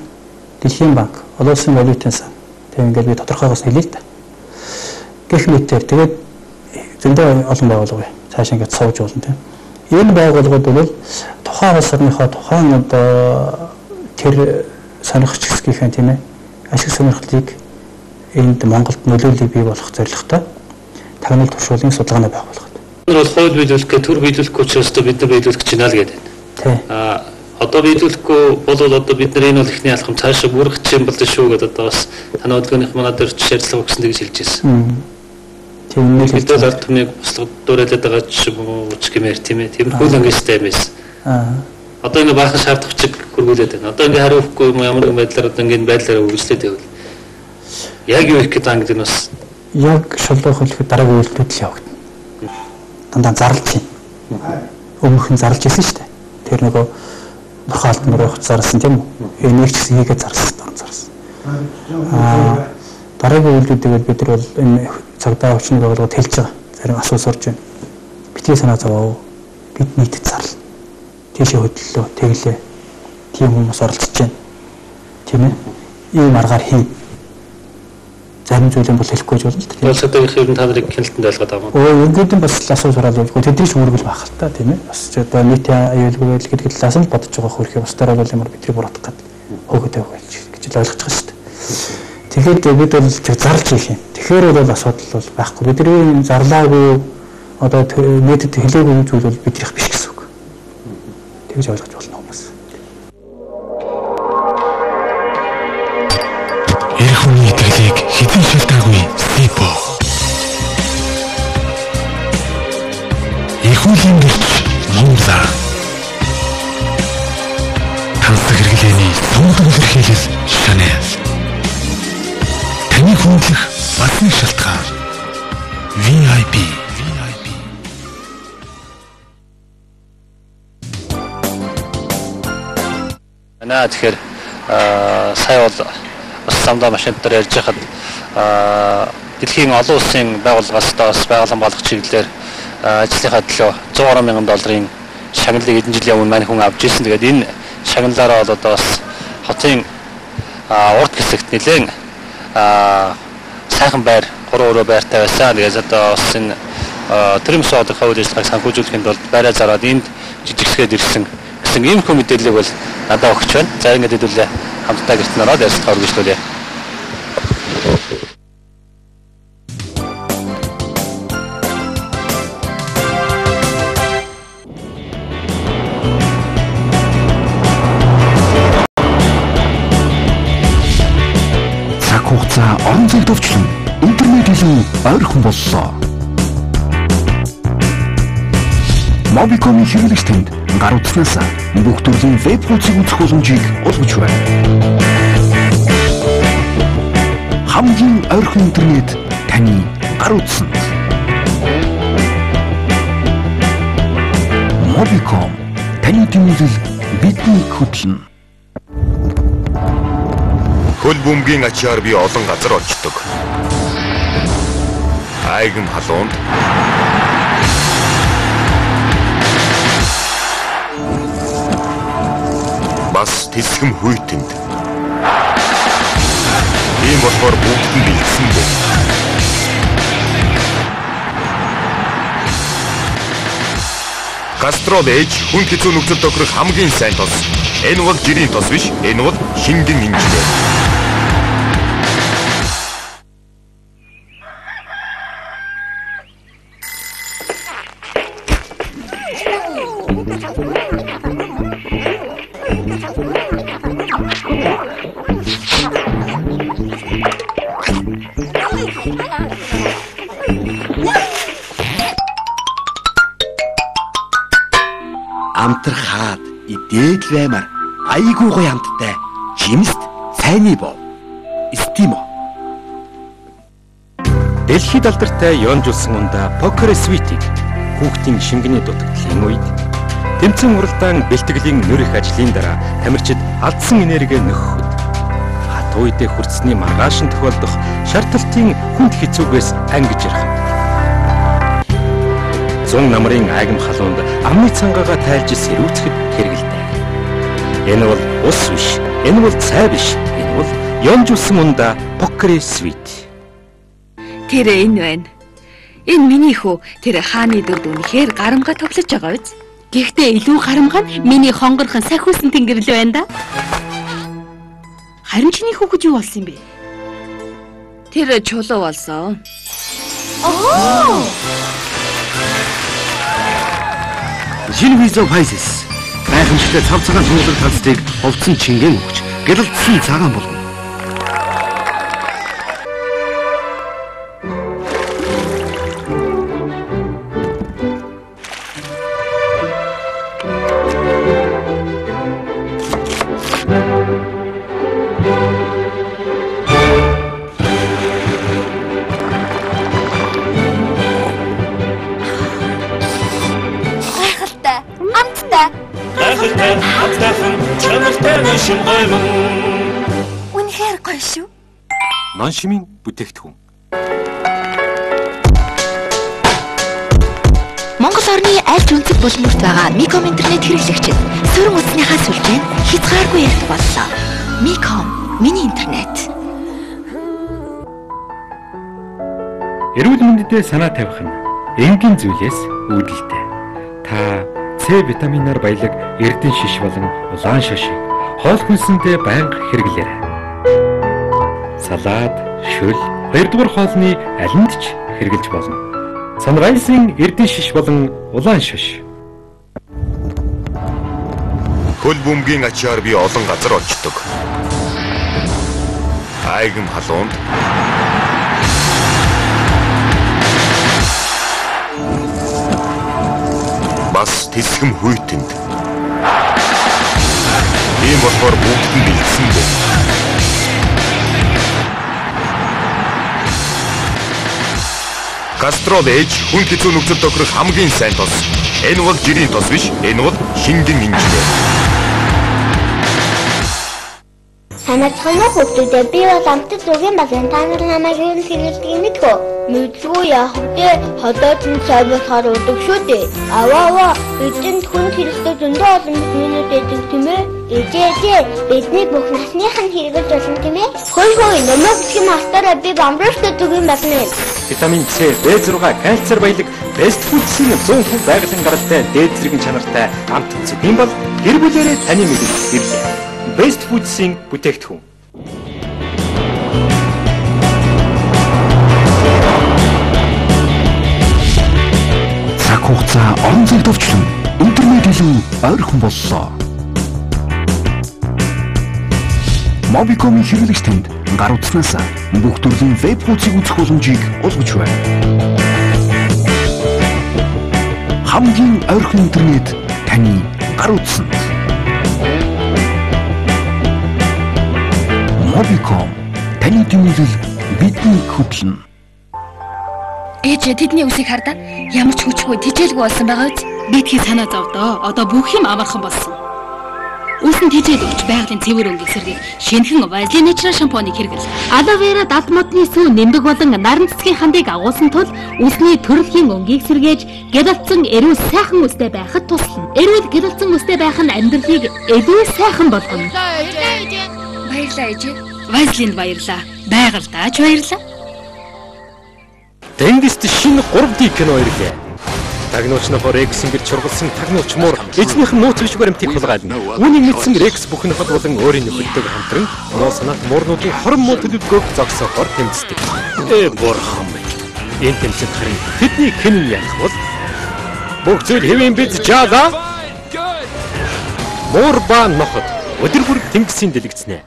Дэлхийн банк, олон улсын валютын сан. Тэг ингээд би тодорхойгоос хэлье л да. Гэх мэтээр тэгээд зөндөө олон байгууллага бай. Цааш ингээд сууж болно тийм. Энэ байгууллагууд бол тухайн улс орныхоо тухайн одоо тэр сонирхч хэсгийнхэн тийм ээ ашиг сонирхлыг энд Монголд нөлөөллийг бий болгох зорилготой тагнуул туршуулгын судалгааны байгууллагууд. Энэ бол хууль биелүүлэх, төр биелүүлэх учраас бид нар биелүүлэх гэж байна л гэдэг. Тийм. Одоо биелүүлэхгүй бол одоо бид нар энэ бол ихний алхам цаашаа бүрэх юм болж шүү гэдэг одоо бас таны хөдөлгөөнийх манад дээр шаардлага өгсөн гэж хэлж ирсэн. Тийм нэг л ард түмнийг бослогод дуурайлаад байгаа ч юм уу ч гэмээр тийм ээ. Тэр хөл ангистай юм байсан. Одоо ингэ баахан шаардах чиг хөргүүлээд байна. Одоо ингэ хариухгүй юм ямар нэгэн байдлаар одоо ингэ байдлаараа үргэлжлээд байвал яг юу их гэдэг ангид энэ бас яг шулуух хэлэхэд дараагийн үйлдэлүүд л явагдана. Дандаа зарлж байна. Өмнөх нь зарлж ирсэн шүү дээ. Тэр нөгөө бурхаалт мөр явах зарлсан тийм үү? Энийг ч гэсэн хийгээд зарлсан. Дараагийн үйлдэлүүдээр бид нар бол энэ цагдаа хүчний байгууллагад хэлж байгаа. Зарим асуулт сурж байна. Битгий санаа зовоо. Бид нийтэд зарлаа. Тийшээ хөдлөлөө, тэглээ. Тийм хүмүүс оролцож байна. Тийм ээ? Ийм аргаар хий. Зарим зүйлэн бол хэлэхгүй ч болно шүү дээ. Улс орны хэрэг та нарыг хяналтанд ойлгоод байгаа юм. Ингээд бас асуулт сураад байлгүй. Тэдний ч үүргэл байх л та тийм ээ. Бас одоо нийтийн аюулгүй байдал гэдэг талаас нь бодож байгаа хөрхий бусдаар бол ямар бидний буруутгах гэдэг хөөгд тавих гэж л ойлгож байгаа шүү дээ. Тэгэхээр бид бол зарлж ийх юм. Тэгэхээр бол асуудал бол байхгүй. Бидний зарлаагүй одоо нийтэд хэлээгүй зүйл бол бидрийнх биш гэсэн үг. Тэгж ойлгож болно хүмүүс. Эх хүний итгэлийг хэдэн шалтаагүй СИПО. Эхүүлийн гэрч Монгола. Тансаг хэрэглээний сонгол илэрхийлэл Chanel. Таны хөндлөх басны шалтгаан VIP. Тэгэхээр сая бол бас самдаа машин дээр ярьж хахад дэлхийн олон улсын байгууллагаас бас байгууллага болгох чиглэлээр ажлынхаа төлөө 110 мянган долларын шагналыг эдэн жилийн өмнө мань хүн авч ирсэн. Тэгээд энэ шагналаараа бол одоо бас хотын урд хэсэгт нэлээд сайхан байр 3 өрөө байртай байсан. Тэгээд одоо бас энэ төрийн содын хавь ажиллагааг санхүүжүүлэхэд бол байраа зараад энд жижигсгээд ирсэн гэсэн ийм их мэдээлэл бол надад өгч байна. За ингээд хэдүүлээ хамтдаа гэрт нараад ярилцлага үргэлжлүүлье. Цаг хугацаа орон зайд төвчлөн интернет илүү ойрхон боллоо. Mobicom-ийн хэрэглэгч танд гар утаснаас бүх төрлийн веб хуудсыг үзэх боломжийг олгож байна. Хамгийн ойрхон интернет таны гар утсанд. Mobicom таны тэмүүлэл бидний хөтлөн. Хөл бөмбөгийн ачаар би олон газар очдог. Айган халуунд Бас тэсгэм хүйтэнд. Тийм болохоор бүгд нь бэлдсэн бэ. Кастрол ээж хүн хэцүү нөхцөл тохирох хамгийн сайн тос. Энэ бол жирийн тос биш, энэ бол шингэн инженер. Амтрахаад идээд баймар айгуу гоё амттай жимст сайны боо стимо дэлхийд алдартай Ёнжулсан ундаа покер свитийг хүүхдийн шингэний дутагдлын үед тэмцэн уралдаан бэлтгэлийн нэр их ажлын дараа тамирчид алдсан энерги нөхөхөд хат үедээ хүртсэний маргааш нь тохиолдох шаардлагын хүнд хэцүүгээс ангиж ярих. Зун намрын айгам халуунд амны цангаага тайлж сэрүүцэхэд хэрэгэлдэг. Энэ бол ус биш, энэ бол цай биш, энэ бол Ёнжулсан ундаа покер свит. Тэр энэ байна. Энэ миний хүү тэр хааны дүрд үнэхээр гарамга тоглож байгаа биз? Гэхдээ илүү гарамга нь миний хонгорхон сахиусан тэнгэрл байна да. Харин чиний хүүхэд юу болсон юм бэ? Тэр чулуу болсон. Жинвизо Пайсис гайхамшигтай цав цагаан тунгалаг талцыг овцсон чингэн өгч гялалдсан цагаан болно. Үнэхээр гоё шүү. Ноншимын бүтээгдэхүүн. Монгол орны аль зүнцэг булмурт байгаа Миком интернет хэрэглэгчид сөрөг утасныхаа сүлжээнд хязгааргүй ярих боллоо. Миком миний интернет. Эрүүл мэндэд санаа тавих нь энгийн зүйлээс үүдэлтэй. Та С витаминаар баялаг эрдэн шиш болон улаан шошийг хоол хүнсэндээ байнга хэрэглээрэй. Салаад, шөл, 2 дугаар хоолны алинд ч хэрэглэж болно. Sunrise-ийн эрдэн шиш болон улаан шош. Хөл бөмбөгийн ачаар би олон газар очдог. Айгам халуунд бас тэсгэм хүйтэнд. Тийм болохоор бүгд нь бэлдсэн бэ. Кастрол ээж хүн хэцүү нөхцөл тохирох хамгийн сайн тос. Энэ бол жирийн тос биш, энэ бол шингэн инженер. Санацхан хүүхдүүдээ би бол амтд зүгийн базан та нар намайг юу хэлэлдгийг мэдхүү. Мэдгүй яах вэ? Ходоод нь цай болохоор удаг шүү дээ. Аваа, бидэнд хүн хэрэглээ зөндөө олон минут эдэг тийм ээ. Ээжээ, бидний бүх насных нь хэрэгж болно тийм ээ. Хөөе, намайг гэх мастараа би бамбартай зүгийн базан. Витамин С, B6, кальци баялаг Best Foods-ийн 100% байгалийн гаралтай дээд зэргийн чанартай амт цэдийн бол гэр бүлээрээ таны мэдээлэл ирлээ. Best Foods-ийн бүтээгдэхүүн. Цаг хугацаа орон зайд төвчлөн интернет илүү ойрхон боллоо. Mobicom хэрэглэгчдэнд гар утаснаас бүх төрлийн веб хуудсыг үзэх боломжийг олгож байна. Хамгийн ойрхон интернет таны гар утсанд. Mobicom таны дэмжлэл бидний хөтлөн. Ээж тэдний үсийг хардаа ямар ч хүчгүй тижээлгүй болсон байгаа биз? Бидхий санаа зовдоо. Одоо бүх юм амархан болсон. Үүсэн тэжээд өгч байгалийн цэвэр өнгийн сэргийг шинэхэн Vaseline Natural шампуныг хэрэглэ. Aloe vera дат модны сүү нэмдэг болон наран цэцгийн хандыг агуулсан тул үсний төрөлхийн өнгийг сэргээж гялалцсан эрүүл сайхан үстэй байхад туслана. Эрүүл гялалцсан үстэй байх нь амьдралыг илүү сайхан болгоно. Баярлалаа ээжээ. Vaseline баярлаа. Байгальдаач баярлаа. Тэнгист шинэ 3D кино ирлээ. Тагнууч нөхөр Рекс ингэж чургалсан тагнууч муур эзнийх нь нууцлж баримтыг хулгайлна. Үүнийг мэдсэн Рекс бүх нөхөд болон өөрийн нөхөдтэйг хамтран нуу санаат муурнуудын хорон муу төлөвлөгөөг зогсоохоор тэмцдэг. Бурхан минь. Энэ тэмцээн харин тэдний хэн яах бол? Бүх зүйл хэвэн биз жаала. Муур ба ноход өдөр бүр тэнгисийн дэлгэцнэ.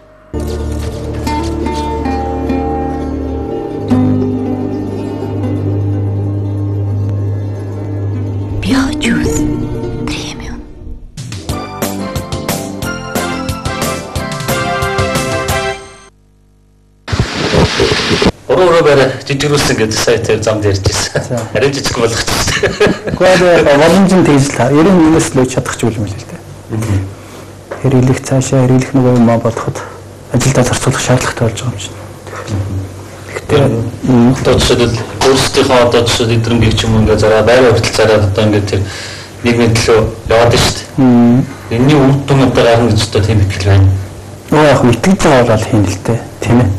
Juice Premium. Өөрөө барай жижигрүүлсэн гэдэг сайтаар зам дээрж ирсэн. Арай жижиг болгочихсон. Гэхдээ боломжтой тэгж л 90-ээс л чадах ч юм л дээ. Хэрэглэх цаашаа хэрэглэх нөгөө юм бодоход ажилдаа зарцуулах шаардлагатай болж байгаа юм чинь. Одоо жишээлбэл өөрсдийнхөө одоо жишээ эдрэмгийг ч юм ингээ зараа байр хүртэл зараад одоо ингээ тэр нийгмийн төлөө яваад шүү дээ. Энэний үр дүн одоо гарна гэж одоо тийм итгэл байна. Яг итгэж байгаа бол хийн л дээ, тийм ээ.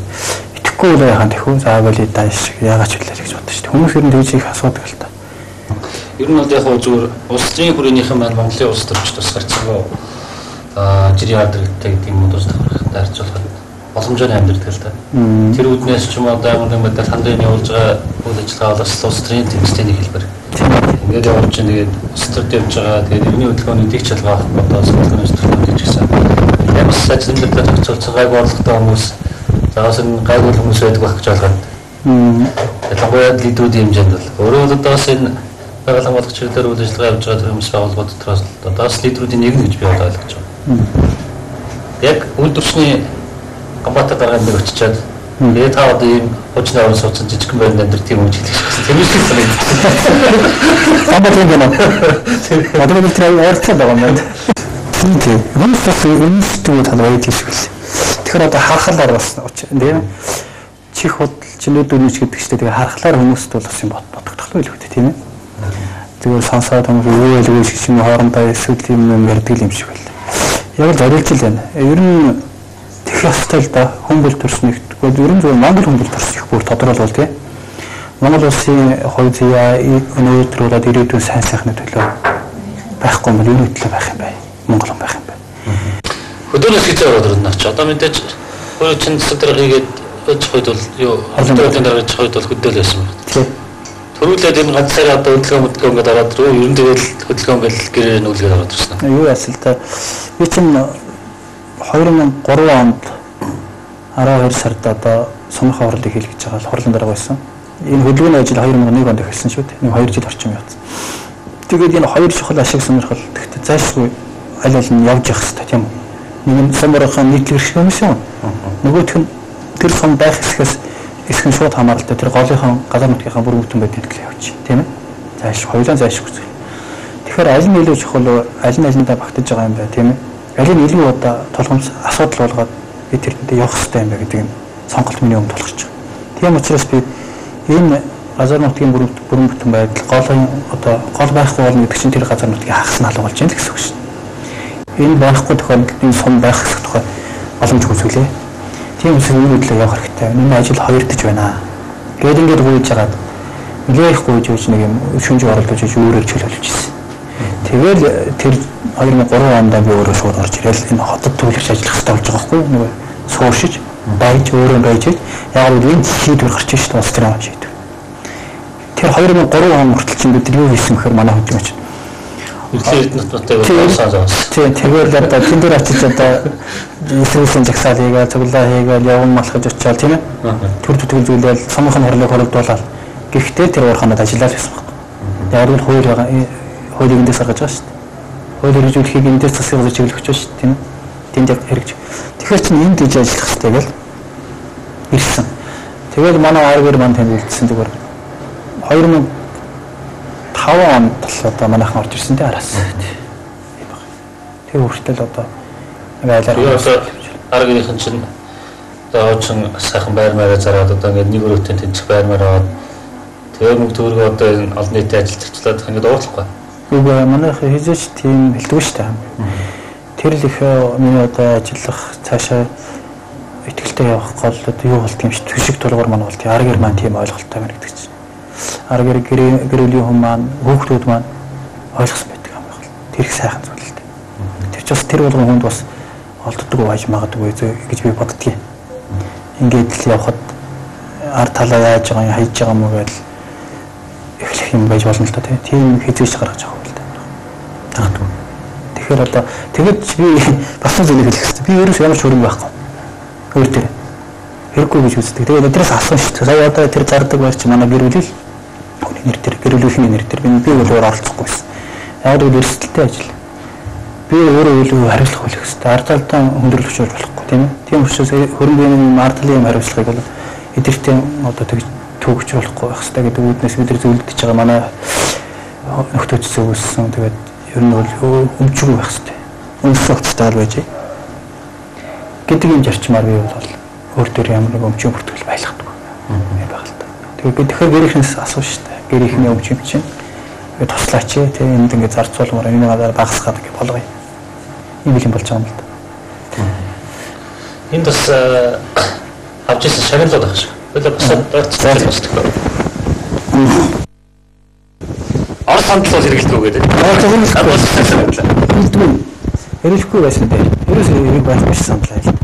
Итгэхгүй л яхаа тэхүү заавал дааш шиг яагаад ч үлээ гэж бодож шүү дээ. Хүмүүс ер нь тэгж их асуудаг л та. Ер нь бол яг зүгээр улсын хүрээнийхэн маань Монголын улс төрч тусгарчгүй жирийн адрэгтэй гэдэг юм уу тус тавхрахтай харьцуулахад боломжоор амьдэрдэг л та. Тэр үднээс ч юм уу одоо ямар нэгэн байдлаар хандын явуулж байгаа үйл ажиллагаа бол улс төрийн тэмцээний хэлбэр. Ингээд явуулж чинь тэгээд улс төрд явж байгаа. Тэгээд иргэний хөдөлгөөний дэг чалгаа одоо зөвлөгөөний зөвлөгөө гэж гисэн. Ямс ажлын дээр тохицуулсан гайгүй орлоготой хүмүүс заавал нь гайгүй хүмүүс байдаг байх гэж ойлгоод. Ялангуяа лидерүүдийн хэмжээнд бол өөрөө бол одоос энэ байгууллага болгочтой үйл ажиллагаа явуулж байгаа хүмүүс байгууллагууд дотроос одоос лидерүүдийн нэг нь гэж би ойлгож байна. Яг үйлдвэрчний гамбата дараагийн дээр очичаад тэгээд та одоо ийм хожны орон сууцсан жижиг байрны અંદર тийм үйл ажиллагаа хийсэн. Тэр үсэг санагдсан. Гамбата юм байна. Одоо би тэр ойрцоо байгаа юм байна. Тийм. Хүмүүс бас үнэхээр талбайд хийшгүй. Тэгэхээр одоо харахаар бас тийм чих худалч нүүдүүнч гэдэг чинь тэгээ харахаар хүмүүст бол бас юм бодогдох л байлгүй тийм ээ. Тэгээ сонсоод хүмүүс өвөөлгүй шиг юм хоорондоо эсвэл юм ярьдаг юм шиг байл. Яг л зориулж л байна. Ер нь тэгэх ёстой л да хүмүүл төрснийх. Тэгвэл ер нь зөв Монгол хүмүүл төрсөх бүр тодорхойлвол тийм. Монгол улсын хувь заяа өнөөдрөөрөө ирээдүйн сайн сайхны төлөө байхгүй юм бол юу төлөө байх юм бэ? Монгол хүн байх юм бэ? Хөдөөнөөс хязгаар ороод наач. Одоо мэдээж өөрөө чинь цэцэр хийгээд очих үед бол юу хөдөөний дараа очих үед бол хөдөөл байсан байна. Тийм. Төрүүлээд энэ ганцаараа одоо хөдөлгөөн ингээд ороод ирөө. Ер нь тэгэл хөдөлгөөн бэл гэрээ нүүлгээд ороод ирсэн. Юу яасан л та би чинь 2003 онд 12 сард одоо сумын хурлыг хийх гэж байгаа л хурлын дарга байсан. Энэ хөдөлгөөний ажил 2001 онд эхэлсэн шүү дээ. 2 жил орчим явсан. Тэгээд энэ хоёр чухал ашиг сонирхол гэхдээ зайлшгүй аль аль нь явж явах хэрэгтэй тийм үү? Нэг нь сумын нийтлэг шиг юм шиг. Нөгөөх нь тэр сум байх хэсгээс эсхэн шууд хамааралтай тэр голынхон газар нутгийнхаа бүр бүтэн байдгийг явуучих тийм ээ. Зайлшгүй хоёулаа зайлшгүй зүйл. Тэгэхээр аль нь илүү чухал аль нь алиндаа багтаж байгаа юм бэ тийм ээ? Аль нь илүү одоо тулгамж асуудал болгоод би тэрнтэй явах хэрэгтэй юм бэ гэдэг нь сонголт миний өмнө тулгарч байгаа. Тийм учраас би энэ газар нутгийн бүрэн бүтэн байдал голын одоо гол байхгүй болно гэдэг чинь тэр газар нутгийн хагас нь алга болж байна гэсэн үг шин. Энэ байхгүй тохиолдолд энэ сум байх гэсэн тухай боломж үзүүлээ. Тийм үсэг юу гэдлээ явах хэрэгтэй. Миний ажил хоёрдож байна. Тэгээд ингээд гүйж хагаад нэлээх гүйж өгч нэг юм шүнж оролдож өөрөөр чөлөөлж ирсэн. Тэгэл тэр 2003 онд би өөрөө шууд орж ирэл энэ хотод төвлөрч ажиллах хэрэгтэй болж байгаа хгүй нөгөө сууршиж байж өөрөө байж яг л энэ шийдвэр гарч ирж байна тэр юм шийдвэр. Тэр 2003 он хүртэл чинь бид юу хийсэн гэхээр манай хөдөлгөөч. Эцэг нутгаатай болсон. Тийм тэгэл одоо тэн дээр очиж одоо эсрэгсэн жагсаал хийгээл цуглаа хийгээл явган малхаж очиад тийм ээ. Төр төтгөл зүйлэл сумын хурлыг хоригдуулаад гэхдээ тэр уурханад ажиллаад байсан баг. Яг л хуулийг эндээс гаргаж байгаа шүү дээ. Хууль хэрэгжүүлэхийг эндээс засгийн газар чиглэх гэж байна шүү дээ тийм ээ. Тэнд яг хэрэгж. Тэгэхээр чинь энд дэж ажиллах хэрэгтэй гэл ирсэн. Тэгээд манай аргаар манд тэнд үлдсэн зүгээр 2005 онд л одоо манайхан орж ирсэн дээ араас. Тийм баг. Тэр хүртэл одоо Одоо аргийнхэн чинь одоо очин сайхан байр маягаар зараад одоо ингээд нэг өрөөтэй тэнцэх байр маягаар аваад тэгээ мөнгө төгрөг одоо энэ олон нийтэд ажилтгчлаад ингээд уурлахгүй. Үгүй манайх хизээч тийм хэлдэг шүү дээ. Тэр л их миний одоо ажиллах цаашаа итгэлтэй явах гол одоо юу болт юм шиг төшиг тулгуур маань болт. Аргэр маань тийм ойлголттой байна гэдэг чинь. Аргэр гэрээлийн хүмүүс маань хүүхдүүд маань ойлгосон байдаг юм байна. Тэр их сайхан зүйл л дээ. Тэр ч бас тэр болгон хүнд бас олддог байж магадгүй гэж би боддгийг. Ингээд л явхад ард талаа яаж байгаа юм хайж байгаа юм уу гэж эхлэх юм байж болно л та тийм хизээч гаргаж авах юм л да. Тэгэхээр одоо тэгээд би бас нэг зүйл хэлэх хэрэгтэй. Би ерөөс ямар ч хөрөнгө байхгүй. Өөр тэр хэрэггүй гэж үздэг. Тэгээд өдрөөс асуусан шүү дээ. Сая одоо тэр зардаг байр чи манай гэр бүл хүний нэр тэр гэр бүлийн нэр тэр би бол өөр оролцохгүй байсан. Яг л эрсдэлтэй ажил. Би өөрөө илүү хариуцлах болох хэрэгтэй. Ард талдаа хөндөрлөвчөж болохгүй тийм ээ. Тийм учраас хөрөнгөний ард талын хариуцлагыг бол эдгэртээ одоо тэгж төгжүүлэхгүй байх хэрэгтэй гэдэг үүднээс бид нар зөвлөдөж байгаа манай нөхдөд зөвлөсөн. Тэгээд ер нь бол өмчгүй байх хэрэгтэй. Өмсөх хөцтэй байж гэдэг юм зарчмаар би бол өөр төр ямар нэг өмчийн бүртгэл байлгадаг юм байна л да. Тэгээд би тэгэхээр гэрийнхнээс асууж штэ. Гэрийнхний өмчийн чинь туслаач тийм энд ингээд зарцуулмаар энэ гадаар багасгаад гэж болгоё. Ийм юм болж байгаа юм л да. Энд бас авч ирсэн шагналууд байх шиг. Тэгэл бас цаашддаг. Ор сандал бол хэрэглэдэг үү гэдэг. Хэрэглэдэг. Хэрэглэхгүй байсан дээ. Ерөөсөө хэрэг байхгүй сандал айл.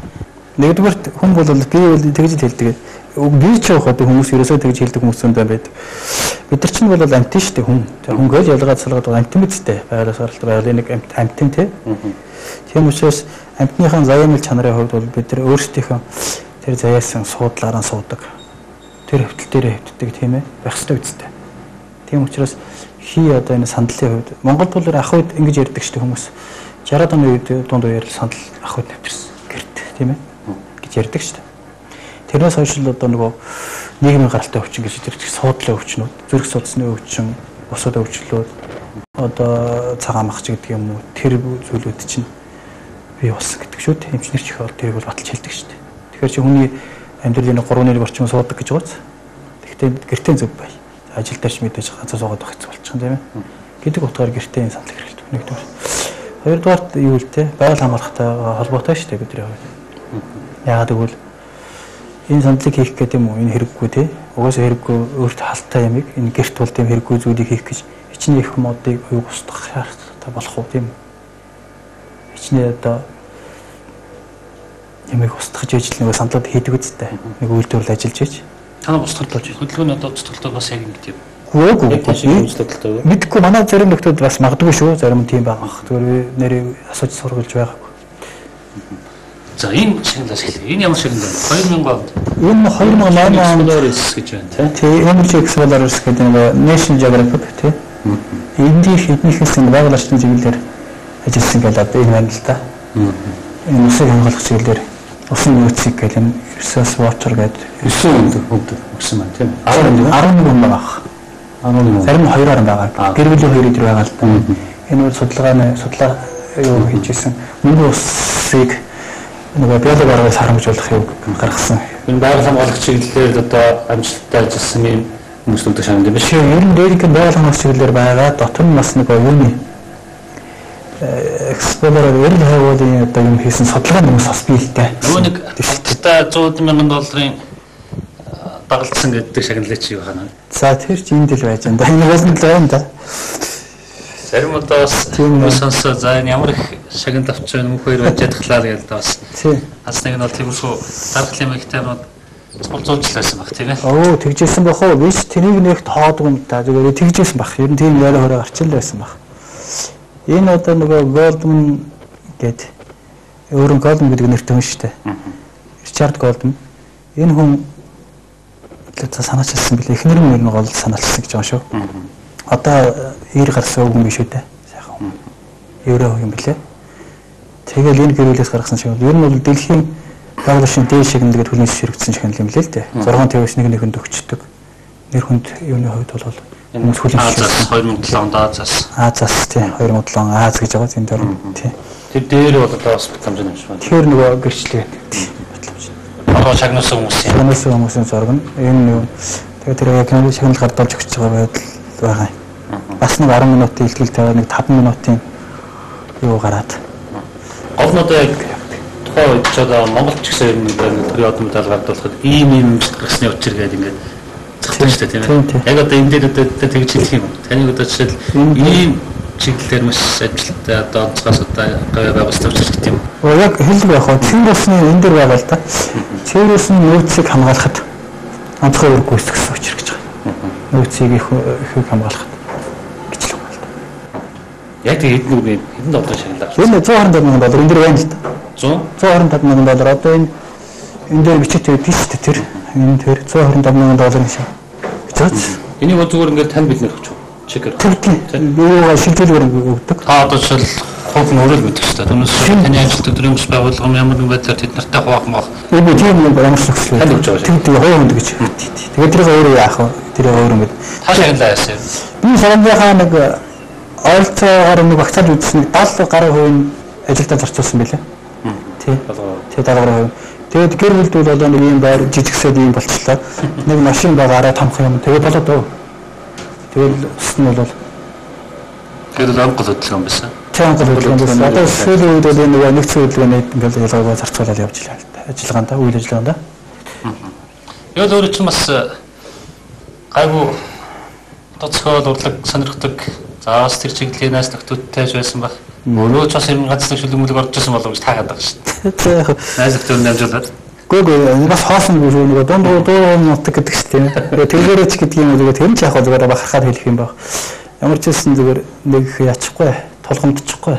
Нэгдүгээрт хүн бол би бол тэгж хэлдэг. Би ч явах одоо хүмүүс ерөөсөө тэгж хэлдэг хүмүүс юм байна. Бид нар чинь бол амтэн шүү дээ хүн. Хүн гол ялгаад салгаад байгаа амтэн мэдтэй. Байгалаас гаралтай байгалийн нэг амтэн тий. Тийм учраас амтныхаа заяамил чанарын хувьд бол бид нар өөрсдийнхөө тэр заяасан суудлаараа суудаг. Тэр хөвтөл дээр хөвтдөг тийм ээ. Байх ёстой үстэй. Тийм учраас хий одоо энэ сандлын хувьд Монгол бол ах үед ингэж ярьдаг шүү дээ хүмүүс. 60-аад оны үед дунд үеэр сандал ах үед навчирсан. Гэрт тийм ээ. гэж ярьдаг шүү дээ. Тэрнээс хойш л одоо нөгөө нийгмийн гаралтай өвчин гэж тэр суудлын өвчнүүд, зүрх судасны өвчин, бусад өвчлүүд одоо цагаан махч гэдэг юм уу тэр зүйлүүд чинь бий болсон гэдэг шүү дээ. Эмчнэр ч их бол тэрийг бол баталж хэлдэг шүү дээ. Тэгэхээр чи хүний амьдралын 3 нэр орчим суудаг гэж байгааз. Тэгэхдээ гэртээ зөв бай. Ажил дээр ч мэдээж ганцаа суугаад байх хэцүү болчихно тийм ээ. Гэдэг утгаар гэртээ энэ сандал хэрэглэдэг. Нэгдүгээр. Хоёрдугаарт юу л те байгаль хамгаалалттай холбоотой шүү дээ бидний хувьд. Яагаад гэвэл энэ сандлыг хийх гэдэг юм уу энэ хэрэггүй те. Угаасаа хэрэггүй өөрт халттай ямиг энэ гэрт бол тийм хэрэггүй зүйлийг хийх гэж хичнээн их модыг уйг устгах шаардлагатай болох уу тийм. Хичнээн одоо ямиг устгах ажил нэг сандлууд хийдэг үстэй. Нэг үйлдвэрлэл ажиллаж ийж. Танаа устгах болж хөдөлгөөний одоо цэцгэлтэй бас яг ингэ тийм. Үгүй. Мэдгүй манай зарим нөхдүүд бас магадгүй шүү. Зарим тийм байгаа. Зүгээр нэрээ асууж сургалж байгаагүй. За энэ шагналаас хэлээ. Энэ ямар шагнал вэ? 2000 онд. Энэ 2008 онд гэж байна тийм. Energy Explorers гэдэг нэг National Geographic тийм. Эндийн хэднийхээс энэ байгаль орчны чиглэлээр ажилласан гэдэг энэ байна л да. Энэ усыг хангалтын чиглэлээр усан нөөцийг гэл энэ resource water гэдэг 9 өнд өгсөн байна тийм. 11 он байгаа. Зарим 2-аар байгаа. Гэр бүлийн 2 идэр байгаа л да. Энэ бол судлаа юу хийжсэн. Мөнгө усыг нөгөө биологи аргаас харамжуулах юм гаргасан. Энэ байгаль хамгаалагч чиглэлээр одоо амжилттай ажилласан юм хүмүүсүүд шагнал юм биш. Ер нь дээрх байгаль хамгаалагч чиглэлээр байгаа. Дотор нь бас нөгөө юуны Explorer эрэл хайгуулын одоо юм хийсэн судалгааны хүмүүс бас бий л дээ. Нөгөө нэг халттай 100 мянган долларын дагалдсан гэдэг шагналыг чи байна. За тэр ч энд л байж байна. Энэ бас л байна да. Зарим одоо бас тийм сонсоо за ямар их шагнал авч байгаа нөх хоёр байж ядахлаа гэдэг бас. Тийм. Аз нэг нь бол тиймэрхүү дарах юм ихтэй юм спортзуулчлаасан баг тийм ээ. Оо тэгжсэн бах уу? Биш тэнийг нэг тоодог юм да. Тэгээд тэгжсэн бах. Ер нь тийм яриа хороо гарчил байсан бах. Энэ одоо нөгөө Goldman гэдэг өөрөн Goldman гэдэг нэртэй хүн шүү дээ. Ричард Goldman. Энэ хүн та санаачилсан билээ. Эхнэр нь ер нь гол санаачилсан гэж байгаа шүү. Одоо 90 гарсан хүн биш үү дээ. Сайхан. Еврей юм билээ. Тэгэл энэ гэрүүлээс гаргасан шиг ер нь бол дэлхийн байгаль орчны дээд шагнал гэдэг хүлээн зөвшөөрөгдсөн шагнал юм лээ л дээ. 6 твс нэг нэгэнд өгчдөг. Нэр хүнд юуны хувьд бол энэ хүлээн зөвшөөрсөн 2007 онд Азаас. Азаас тийм 2007 он Аз гэж байгаа энэ дөрөв тийм. Тэр дээр бол одоо бас хэмжээ юм шиг байна. Тэр нөгөө гэрчлээ. Аа шагнасан хүмүүс юм. Шагнасан хүмүүсийн зураг нь энэ юу тэгээд тэр яг нэг шагнал гардуулж өгч байгаа байдал байгаа. Бас нэг 10 минутын илтгэл тавиад нэг 5 минутын юу гараад. Гол нь одоо яг тухайн үед ч одоо Монголч гэсэн юм тэр одоо медаль гардуулахад ийм гарсны учир гэдэг ингээд зохицсон шүү дээ тийм ээ. Яг одоо энэ дээр одоо тэгж хэлэх юм. Таныг одоо жишээл ийм чиглэлээр маш ажилттай одоо онцгоос одоо байгуулсан учраас гэдэг юм. Яг хэлэг яг хоо цэвэр усны энэ дээр байгаа л да. Цэвэр усны нөөцийг хамгаалахад онцгой үүрэг гүйцэтгэсэн учир гэж байгаа. Нөөцийг их хамгаалахад гэж л байна л да. Яг тийм хэдэн доллар шагналаа. Энэ $125,000 энэ дээр байна л да. $125,000 одоо энэ дээр бичээтэй тийм шүү дээ тэр. Энэ тэр $125,000 шиг. Бичээд энийг зүгээр ингээд тань бид нэр өгч үү? Чекер. Юу шилжүүлгээр өгдөг. Та одоо жишээл хувь нь өөрөө л мэддэг шүү дээ. Түүнээс таны ажилтны төрийн бас байгууллага ямар нэгэн байдлаар тэд нартай хуваах энэ тийм юм ямар ч зөвшөөрөл. Танд өгч байгаа шүү. Тийм хувь гэж. Тэгээд тэрийг өөрөө яах вэ? Тэр өөрөө мэд. Та шагналаа яасан. Би шагналынхаа нэг ойлцоогоор нэг багцааж үзсэн 70 гаруй хувийн ажилдаа зарцуулсан байлаа. Тийм. Тэгээд 70 гаруй. Тэгээд гэр бүлд бол одоо нэг юм байр жижигсээд юм болчихлоо. Нэг машин байгаараа томх юм. Тэгээд болоод оо. Тэгэл ус нь бол тэгээд онгол хөдөлгөөн юм байсан. Онгол хөдөлгөөн байсан. Одоо сүүлийн үед бол нэг нэгц хөдөлгөөний ингээд ялгаагаа зарцуулаад явж байгаа ажиллагаанда, үйл ажиллагаанда. Яг өөр чинь бас гайгүй тоцгол урлаг сонирхдаг. За бас тэр чиглэлээс нөхдүүдтэй байсан баг. Өөрөө ч бас юм ганцлаг шүлгэмүүлэг орж ирсэн болов гэж таагаад байгаа шүү дээ. Найз нөхдөд намжуулаад. Гүг бас хоосон нэг дуу нутаг гэдэг чинь тийм. Тэргээрч гэдэг юм уу тэр нь ч яг зүгээр бахархаад хэлэх юм баг. Ямар ч хэлсэн зүгээр нэг ячихгүй, тулгамдчихгүй.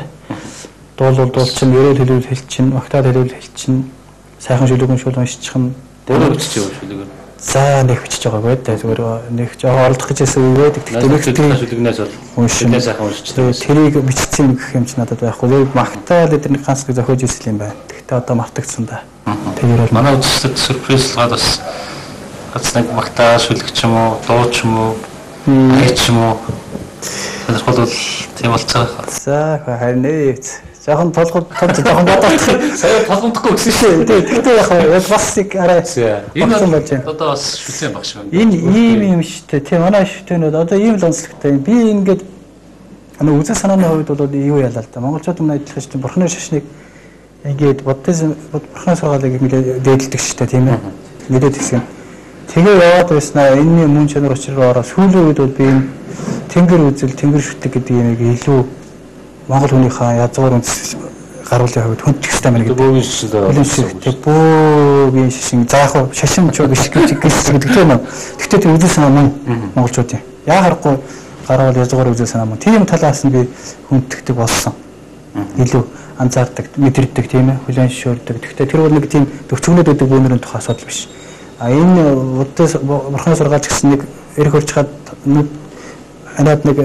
Дуулчин, ерөөл хэлүүл хэлчин, магтаал хэлүүл хэлчин, сайхан шүлгэн шул уншчих нь өөрөө бичиж байгаа шүлгээр. За нэг бичиж байгаагүй дээ зүгээр нэг жоо оролдох гэжсэн үгээд тэгтээ шүлгнээс бол уншин сайхан уншчихсан. Тэрийг бичсэн гэх юм чи надад байхгүй. Магтаал эдний ганц зохиож ирсэн юм байна. Тэгтээ одоо мартагдсан да. Тэр бол манай үзэсгэлэнт сюрпризлгаад бас гац нэг магтаал шүлэг ч юм уу, дуу ч юм уу, аяа ч юм уу. Тэрхэл бол тийм болцоо. За харин нэ жоохон толгод жоохон бодох. Сая толгомдохгүй гэсэн шүү. Тэгтээ яг бас их арай. Энэ болж байна. Одоо бас шүлэн баг шүү. Энэ ийм юм шүү дээ. Тийм манай шүтэнүүд одоо ийм л онцлогтой. Би ингээд үзэл санааны хувьд бол юу яалаа л да. Монголчууд өмнө адилхан шүү дээ. Бурхны шашныг ингээд бурхны сургаалыг дээдэлдэг шүү дээ. Тийм ээ. Мэдээд хэлсэн. Тэгээ яваад байснаа энэний мөн чанар учраараа сүүлийн үед бол би энэ тэнгэр үзэл, тэнгэр шүтэг гэдэг юмыг илүү Монгол хүнийхээ язгуур үндэс гаруулын хувьд хүндчих хэрэгтэй байна гэдэг. Бөөгийн шишин бөөгийн шишин заах шашин ч биш гэдэг тийм үү. Гэхдээ тэр үзэл санаа мөн монголчуудын. Яа харахгүй гаруул язгуур үзэл санаа мөн. Тийм талаас нь би хүнддэг болсон. Илүү анзаардаг, мэдэрдэг тийм ээ. Хүлэн зөвшөөрдөг. Гэхдээ тэр бол нэг тийм төвчгнөд өгдөг бүүнэрийн тухай асуудал биш. Энэ өдөөс бурхны сургаалч гэсэн нэг эрх хурж хаад анаад нэг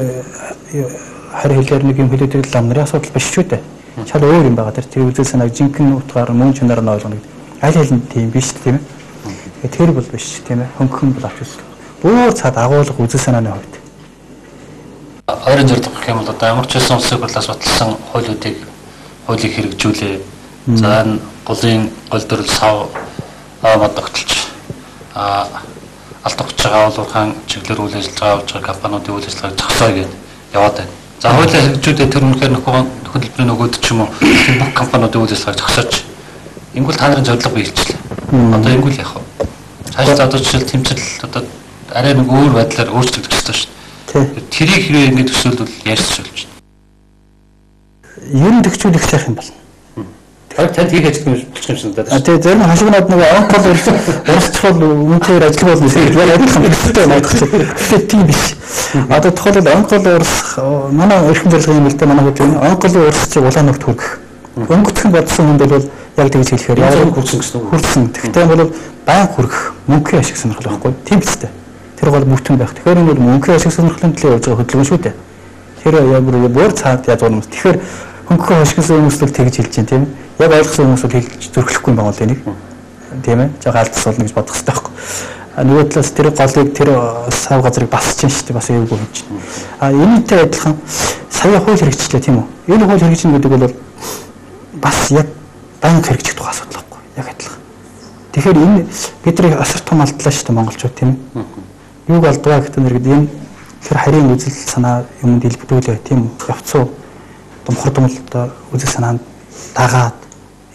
харь хэлээр нэг юм хэлээд л амнарын асуудал биш шүү дээ. Чад өөр юм байгаа. Тэр үзэл санааг жинхэнэ утгаар мөн чанараар нь ойлгоно гэдэг. Аль хэл нь тийм биш тийм ээ. Тэгэхээр тэр бол биш тийм ээ. Хөнгөн бол авч үзлээ. Бөөр цаад агуулга үзэл санааны хувьд. Ойрын зорилго гэх юм бол одоо ямар ч байсан улсын хурлаас баталсан хуулийг хэрэгжүүлээ. За голын гол дөрөл сав мод тогтолж алт огч байгаа олонхан чиглэлээр үйл ажиллагаа авч байгаа компаниудын үйл ажиллагааг зогсооё гэж яваад байна. За хуулийн хэрэгжүүлээ тэр үнэхээр хөдөлмөрийн нөгөөд ч юм уу тэр бүх компаниудын үйл ажиллагааг зогсоож ингүүл та нарын зорилго биелжлээ. Одоо ингүүл яах вэ? Цаашдаа одоо жишээл тэмцэл одоо арай нэг өөр байдлаар өөрчлөгдөх ёстой шүү дээ. Тэрийг хэрвээ ингэ төсөөлвөл ярьж болж байна. Ер нь төгсүүлэх сайх юм байна. Танд хийх ажил юм шиг надад. Тэгээ зарим хашигнууд нэг онкол урсчвал үнээр ажил болно гэсэн яг адилхан хэрэгтэй найдах чинь. Тэгэхээр тийм биш. Одоо тухайлбал онкол урсах манай эрхэм зорилго юм л да манай хөдөлгөөн онколын урсчиг улаан ногт хүргэх. Өнгөцгөн бодсон хүнд бол яг тэгж хэлэхээр яг хүрсэн гэсэн үг. Хүрсэн. Тэгтээ бол байн хүргэх мөнхийн ашиг сонирхол байхгүй. Тийм биз дээ. Тэр бол мөвтөн байх. Тэгэхээр энэ бол мөнхийн ашиг сонирхлын төлөө явж байгаа хөдөлгөөн шүү дээ. Тэр яг бүр цаад язгуур юм. Тэгэхээр хөнгөн ашигласан хүмүүс л тэгж хэлж чинь тийм. Яг ойлгосон хүмүүс бол хэлж зөрчлөхгүй юм байна л энийг. Тийм ээ. Жог алдсан болно гэж бодох хэрэгтэй байхгүй. Нөгөө талаас тэр голыг тэр сав газрыг басч чинь шүү дээ. Бас эвгүй юм чинь. Энэтэй адилхан сая хууль хэрэгжлээ тийм үү? Энэ хууль хэрэгжин гэдэг бол яг банк хэрэгжих тухай асуудал байхгүй яг адилхан. Тэгэхээр энэ бидний асар том алдлаа шүү дээ монголчууд тийм ээ. Юуг алдваа гэдэг нэргэд энэ тэр харийн үзэл санаа юмд илбдүүлээ тийм явцуу томхордмолтой үзэл санаанд дагаад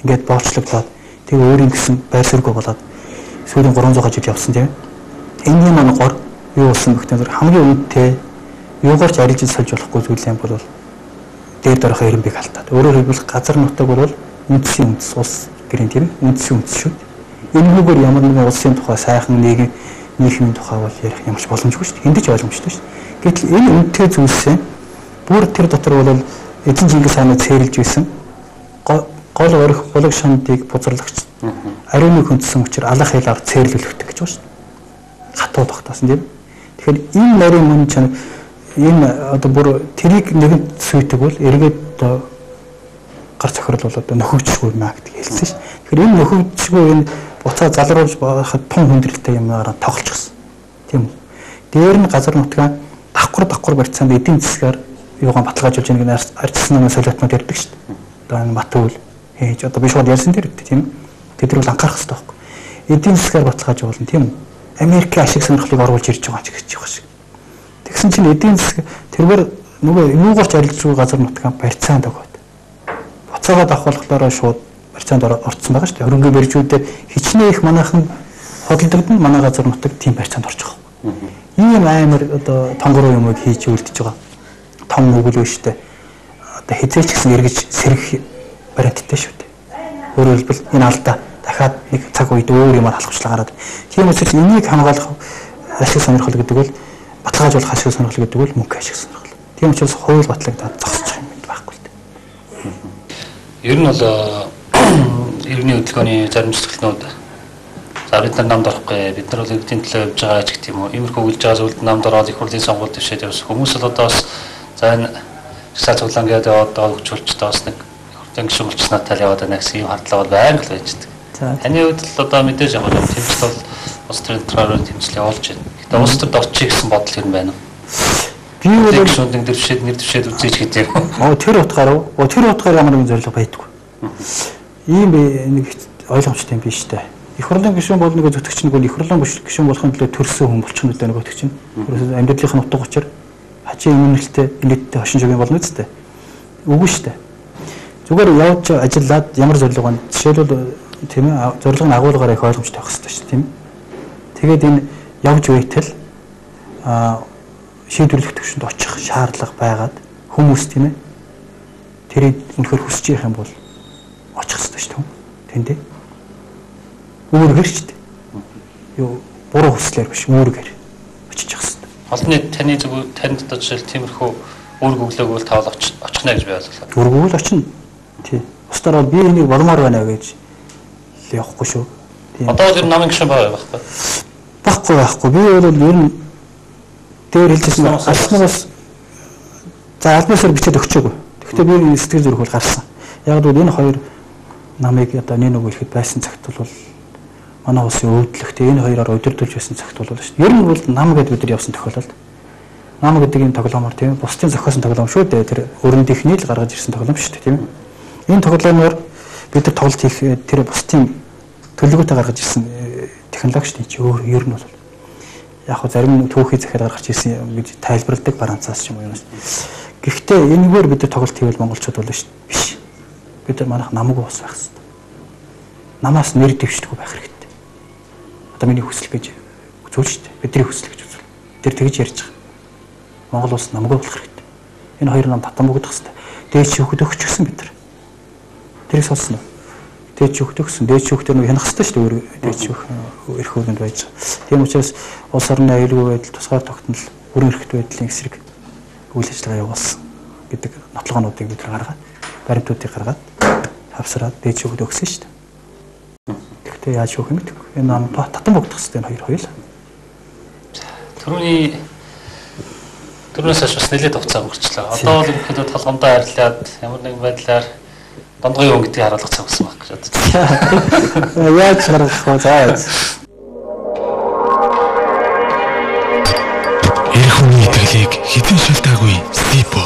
ингээд боолчлогдоод тэг өөрийн гэсэн байр суурь болоод сүүлийн 300 жил явсан тийм ээ. Энэний мангаар юу болсон гэхээр хамгийн үнэтэй юугаарч арилж сольж болохгүй зүйл юм бол дээр дөрөх хэрэмбийг алдаад. Өөрөөр хэлбэл газар нутаг бол үндсийн үндэс улс гэрийн тийм үндсийн үндэс шүү. Энэгээр ямар нэгэн улсын тухай сайхан нийгмийн тухай бол ярих ямарч боломжгүй шүү дээ. Энд ч ойлгомжтой шүү дээ. Гэтэл энэ үнэтэй зүйлсээ бүр тэр дотор бол эзэн Чингис хааны цэрлж байсан гол өрх булаг шандыг бузарлагч ариуны хөндсөн учраас алах хэлээр цэрлүүлэгдэх гэж байна шүү дээ. Хатуу тогтоосон тийм. Тэгэхээр энэ нарийн мөн чанар энэ одоо бүр тэрийг нэгэн сүйдэг бол эргээд одоо гар цохирол бол одоо нөхөвчгүй маа гэдэг хэлсэн шүү. Тэгэхээр энэ нөхөвчгүй энэ буцаа залруулж байхад тун хүндрэлтэй юмараа тоглочихсон. Тийм үү. Дээр нь газар нутгаа давхар барьцаанд эдийн засгаар юугаан баталгаажуулж нэг арчсан нэг солиотнууд ярьдаг шүү дээ. Одоо энэ Матүл хийж одоо биш бол ярьсан дээр тийм үү. Тэд нар бол анхаарах хэрэгтэй байхгүй. Эдийн засгаар баталгаажуулна тийм үү. Америкийн ашиг сонирхлыг оруулж ирж байгаа ч гэж байгаа шиг. Тэгсэн чинь эдийн засаг тэргээр нөгөө юугаарч арилж байгаа газар нутгаа барьцаанд өгөөд. Буцаагаа давхарлахлаараа шууд барьцаанд орцсон байгаа шүү дээ. Хөрөнгө барьжуудад хичнээн их манайхан хөдөлгдөн манай газар нутаг тийм барьцаанд орж байгаа. Ийм амар одоо тонгороо юмыг хийж үлдэж байгаа. Том нүгэл биш үү? Одоо хизээч гэсэн эргэж сэрэх баримттай шүү дээ. Өөрөөр хэлбэл энэ алдаа дахиад нэг цаг үед өөр юмар халахчлаа гараад. Тийм учраас энийг хамгаалах ашиг сонирхол гэдэг бол баталгаажуулах ашиг сонирхол гэдэг бол мөнгө ашиг сонирхол. Тийм учраас хууль батлагдаад зогсчих юм байхгүй л дээ. Ер нь бол иргэний хөдөлгөөний зарим зөвлөлтнүүд за бид нар намд орохгүй бид нар бол иргэдийн төлөө явж байгаа ч гэх юм уу иймэрхүү үлж байгаа зүйлд намд ороод их хурлын сонгуульд дэвшээд явсан хүмүүс бол одоо бас за энэ жагсаа цуглаан гэдэг одоо хөгжүүлчтэй бас нэг хурдан гişүн болчихснаатай яваад байна гэсэн юм хардлага бол байнга л байж байгаа. Таны хувьд л одоо мэдээж яг бол тэмцэл бол улс төрийн төрөөр тэмцэл явуулж байна. Гэтэ улс төрд орчих гэсэн бодол юм байна уу? Би бол гişүн дэвшээд нэр дэвшээд үзээч гэдэг юм. Тэр утгаар ямар нэгэн зорилго байдаггүй. Ийм нэг ойлгомжтой юм биш үү? Их хурлын гишүүн бол нэг зөвтгч нэг их хурлын гишүүн болохын төлөө төрсөн хүн болчих нь нэг өтгч нь. Амьдралынхаа нутаг учир хачийн өмнөлттэй нийтдээ хошин жигийн болно үстэй. Үгүй шүү дээ. Зүгээр явж ажиллаад ямар зорилго байна? Жишээлбэл тийм ээ зорилгын агуулгаар их ойлгомжтой байх хэрэгтэй шүү тийм ээ. Тэгээд энэ явж байтал шийдвэрлэх төвшөнд очих шаардлага байгаад хүмүүс тийм ээ тэрийг үнэхээр хүсэж явах юм бол очих хэрэгтэй шүү дээ. Тэндээ үүргэр ч дээ. Юу буруу хүслээр биш үүргэр очиж явах хэрэгтэй. Олонний таны зөв танд одоо жишээл тиймэрхүү үүрэг өглөөг бол таавал очих нэ гэж би ойлголоо. Үүргүүл очино. Тий. Устараа би энийг болмоор байна гэж л явахгүй шүү. Тийм. Одоо л намын гишүүн байгаа байхгүй. Байхгүй. Би бол ер нь дээр хэлжсэн алснаас за альбасаар бичээд өгчөөгүй. Гэхдээ би сэтгэл зүрх бол гарсан. Яг л энэ хоёр намыг одоо нэг ихэд байсан цагт бол манай улсын өвдлөгтэй энэ хоёроор удирдуулж байсан цагт бол шүү. Ер нь бол нам гэдэг бид нар явсан тохиолдолд нам гэдэг энэ тоглоомор тийм бусдын зохиосон тоглоом шүү дээ. Тэр өрөндийнхний л гаргаж ирсэн тоглоом шүү дээ тийм. Энэ тоглоомор бид нар тоглолт хийх тэр бусдын төлөвлөгөөтэй гаргаж ирсэн технологи шүү дээ. Ер нь бол яг хөө зарим түүхий захиад гаргаж ирсэн гэж тайлбарладаг баранцаас юм уу юм. Гэхдээ энэгээр бид нар тоглолт хийвэл монголчууд бол шүү биш. Бид нар манайх намгүй ус байх хэрэгтэй. Намаас нэр дэвшдэггүй байх хэрэгтэй. Одоо миний хүсэл гэж үзүүл шүү дээ. Бидний хүсэл гэж үзүүл. Тэр тэгж ярьж байгаа. Монгол улс намгүй болох хэрэгтэй. Энэ хоёр нам татан богдох хэрэгтэй. Дээд шүүхэд өгч гисэн бид нар. Тэрийг сонссон уу? Дээд шүүхэд өгсөн. Дээд шүүхтэр нэг хянах хэрэгтэй шүү дээ. Дээд шүүх эрх үүргэнд байж байгаа. Тийм учраас улс орны аюулгүй байдал, тусгаар тогтнол, бүрэн эрхт байдлын эсрэг үйл ажиллагаа явуулсан гэдэг нотлогоонуудыг бид нар гаргаад, баримтуудыг гаргаад тавсараад дээд шүүхэд өгсөн шүү дээ. Гэхдээ яаж шүүх юм бэ? Энэ нам татан богдох хэрэгтэй энэ хоёр хоёул. Түрүүнээс хойш бас нэлээд хугацаа өнгөрчлөө. Одоо бол ерөнхийдөө толгомдоо арилаад ямар нэгэн байдлаар дондгой юм гэдгийг харуулах цаг болсон баг гэж боддог. Яаж харуулах вэ? За. Эх хүний итгэлийг хэдэн шалтаагүй Стипо.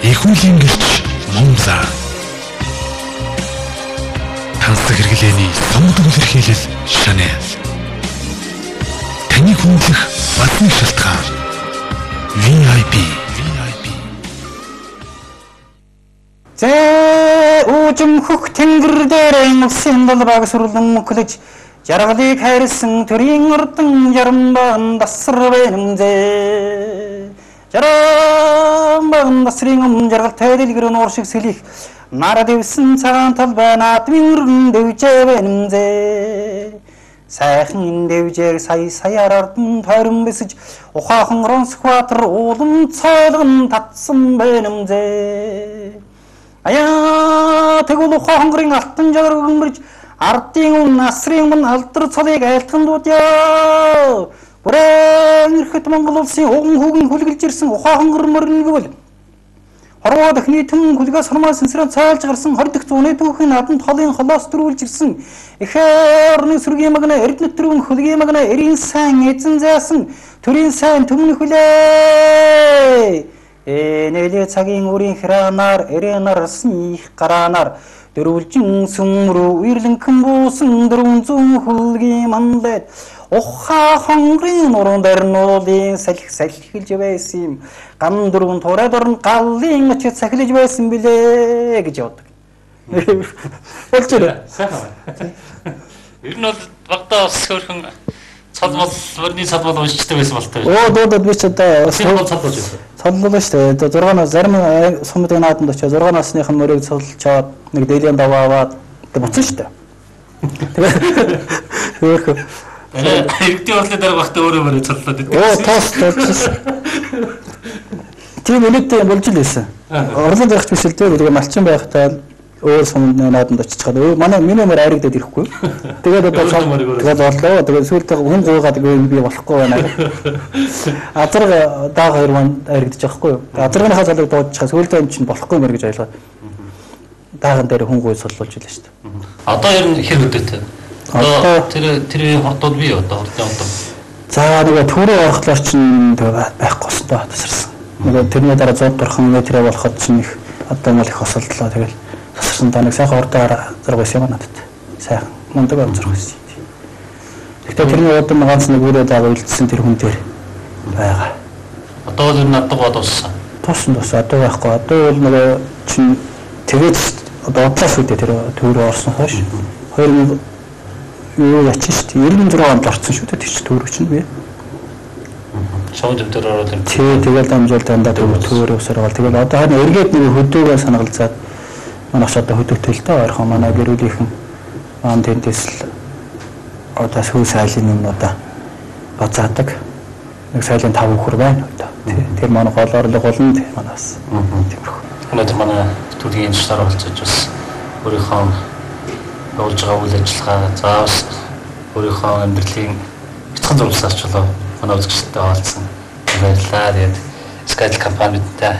Эх хуулийн гэрч Монза. Тансаг хэрэглээний сонгодог илэрхийлэл Chanel. Таны хүндлэх батны шалтгаан VIP. Ужим хөх тэнгэр дээр улсын долбааг сүрлэн мөклөж жаргалыг хайрсан төрийн ордон жарамбан дасар бэнэмзэ. Жарамбан дасрын жаргалтай дэлгэр нуур шиг сэлих нара дэвсэн цагаан талбай наадмын дэвжээ бэнэмзэ. Сайхан дэвжээг саяар ардан тойрон бисэж ухаахан ронсхватар уулан цайлган татсан бэнэмзэ. Аяа тэгвэл ухаангарын алтан жагаар өгмөрж ардын үн насрын мөн алдар цолыг айлтхан дуудъя. Бүрэн ирэхэд Монгол улсын уган хүүгэн хүлгэлж ирсэн ухаангар мөрн гэвэл хорвоо дахны түн хүлгээс хормоо сэнсрэн цайлж гарсан 20 дахь зууны түүхийн наадамд холын холоос дөрүүлж ирсэн ихээр сүргийн магна эрдэнэт төрийн хүлгийн магна эрийн сайн эзэн заасан төрийн сайн төмөн хүлээ. Нэлээ цагийн үрийн хранаар эренарсан их гараанаар дөрвөлжин сүмрүү үерлэнхэн буусан 400 хүлгийн мандад ухаа хонгорын нуруунд арнуулын салхилж байсан юм. Гам дөрвөн тураад орн галлын очид сахилж байсан билээ гэж явдаг. Болж ирээ. Ер нь бол багтаа бас хөрхөн цалмал өрний цалмал уншдаг байсан болтой. Дуудад би ч одоо цалмал цалмал шүү. Цалмал шүү дээ. 6 нас зарим сумд нааданд очиж 6 насныхан мөрийг цолж аваад нэг дээлэн даваад буцсан шүү дээ. Тэгээд эрэгтэй болны дараа багтаа өөрөө мөрөө цоллоод идэв. Тоос. Тийм үнэтэй болж л байсан. Орлон байх биш л дээ. Тэгээ малчин байхдаа өөр сумд нааданд очиж чад. Манай миний мөр айрагдаад ирэхгүй. Тэгээд одоо тэгээд боллоо. Тэгээд сүүлдээ хүн гуугаад би болохгүй байна. Азар дааг хоёр манд айрагдаж байхгүй юу? Азаргийнхаа залууг дуудчихаа сүүлдээ юм чинь болохгүй мэр гэж ойлгоод дааган дээр хүн гуй соллуулж илээ шүү дээ. Одоо ер нь хэр өдөөтэй? Одоо тэр хотод би одоо хурдан одоо. За нөгөө төрөө орохлоор чинь байхгүй өстой тасарсан. Нөгөө тэрний дараа 100 дурхан метрээ болоход чинь их одоо мал их осолдлоо. Тэгэл тасарсан та нэг сайхан урдаар зэрэг байсан юм надад. Сайхан мундаг амжрах байсан. Гэхдээ тэрний удам ганц нэг үрээ дагаа үлдсэн тэр хүн дээр байгаа. Одоо л надад бодсон. Туссан одоо байхгүй. Одоо бол нөгөө чинь тэгээд одоо одлоо шүү дээ тэр төрөө орсон хойш. 2000 юу яачих шүү дээ 96 онд орсон шүү дээ тэр чинь төрөө чинь би. Шоунд дээр ороод юм. Тэгэл дамжуул дандаа төрөө өсөр бол тэгэл одоо харин эргээд нэг хөдөөгээ санагалзаад манайх одоо хөдөөтэй л доо ойрхон манай гэрүүлийнхэн маань тэндээс л одоо сүү сайлын юмнуудаа бацаадаг. Нэг сайлын 5 хөр байна одоо. Тэр манай гол орлого болно тэр манаас. Тиймэрхүү. Өнөөдөр манай төлгийн инженер болцож бас өөрийнхөө явуулж байгаа үйл ажиллагаа заавс өөрийнхөө амьдралын бяцхан зурвалсаач болоо манай үзэгчтэй хаалцсан. Баярлалаа. Тэгээд Skytel компанидтай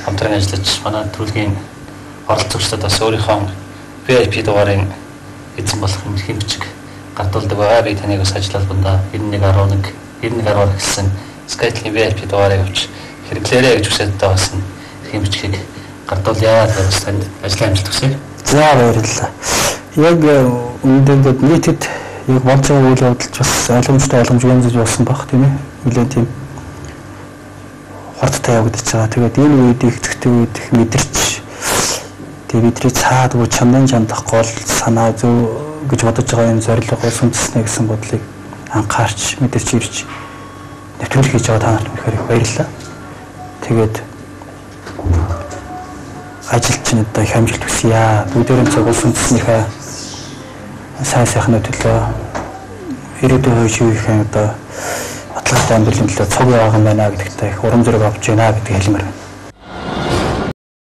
хамтран ажиллаж манай төлгийн оролцогчдод бас өөрийнхөө VIP дугаарыг эзэн болох юм хэм бичиг гатуулдаг байгаа. Би таныг бас ажиллалбандаа 9111 гэсэн Skytel-ийн VIP дугаарыг авч хэрэглээрэй гэж хүсэдтэй болсон хэм бичгийг гатуулъя. Тэгээд танд ажлын амжилт хүсье. За баярлалаа. Яг үнэндээ нийтэд яг болж байгаа үйл явдалч бас ойлгомжтой юмзэж болсон баг тийм ээ. Нэлээд тийм хурдтай явагдаж байгаа. Тэгээд энэ үед их зэгтэй үед их мэдэрч тэгээд бидний цаад бүр чамдан чандах гол санаа зөв гэж бодож байгаа юм зорилго сүндэснэ гэсэн бодлыг анхаарч мэдэрч ирж нэвтрүүлэг хийж байгаа та нарт үнэхээр их баярлалаа. Тэгээд ажил чинь одоо их амжилт хүсье. Бүгдээрээ цаг сүндэснийхээ сайхны төлөө ирээдүйн үеийн одоо баталгаатай амьдралын төлөө цог яваа юм байна гэдэгт их урам зориг авч байна гэдгийг хэлмээр байна.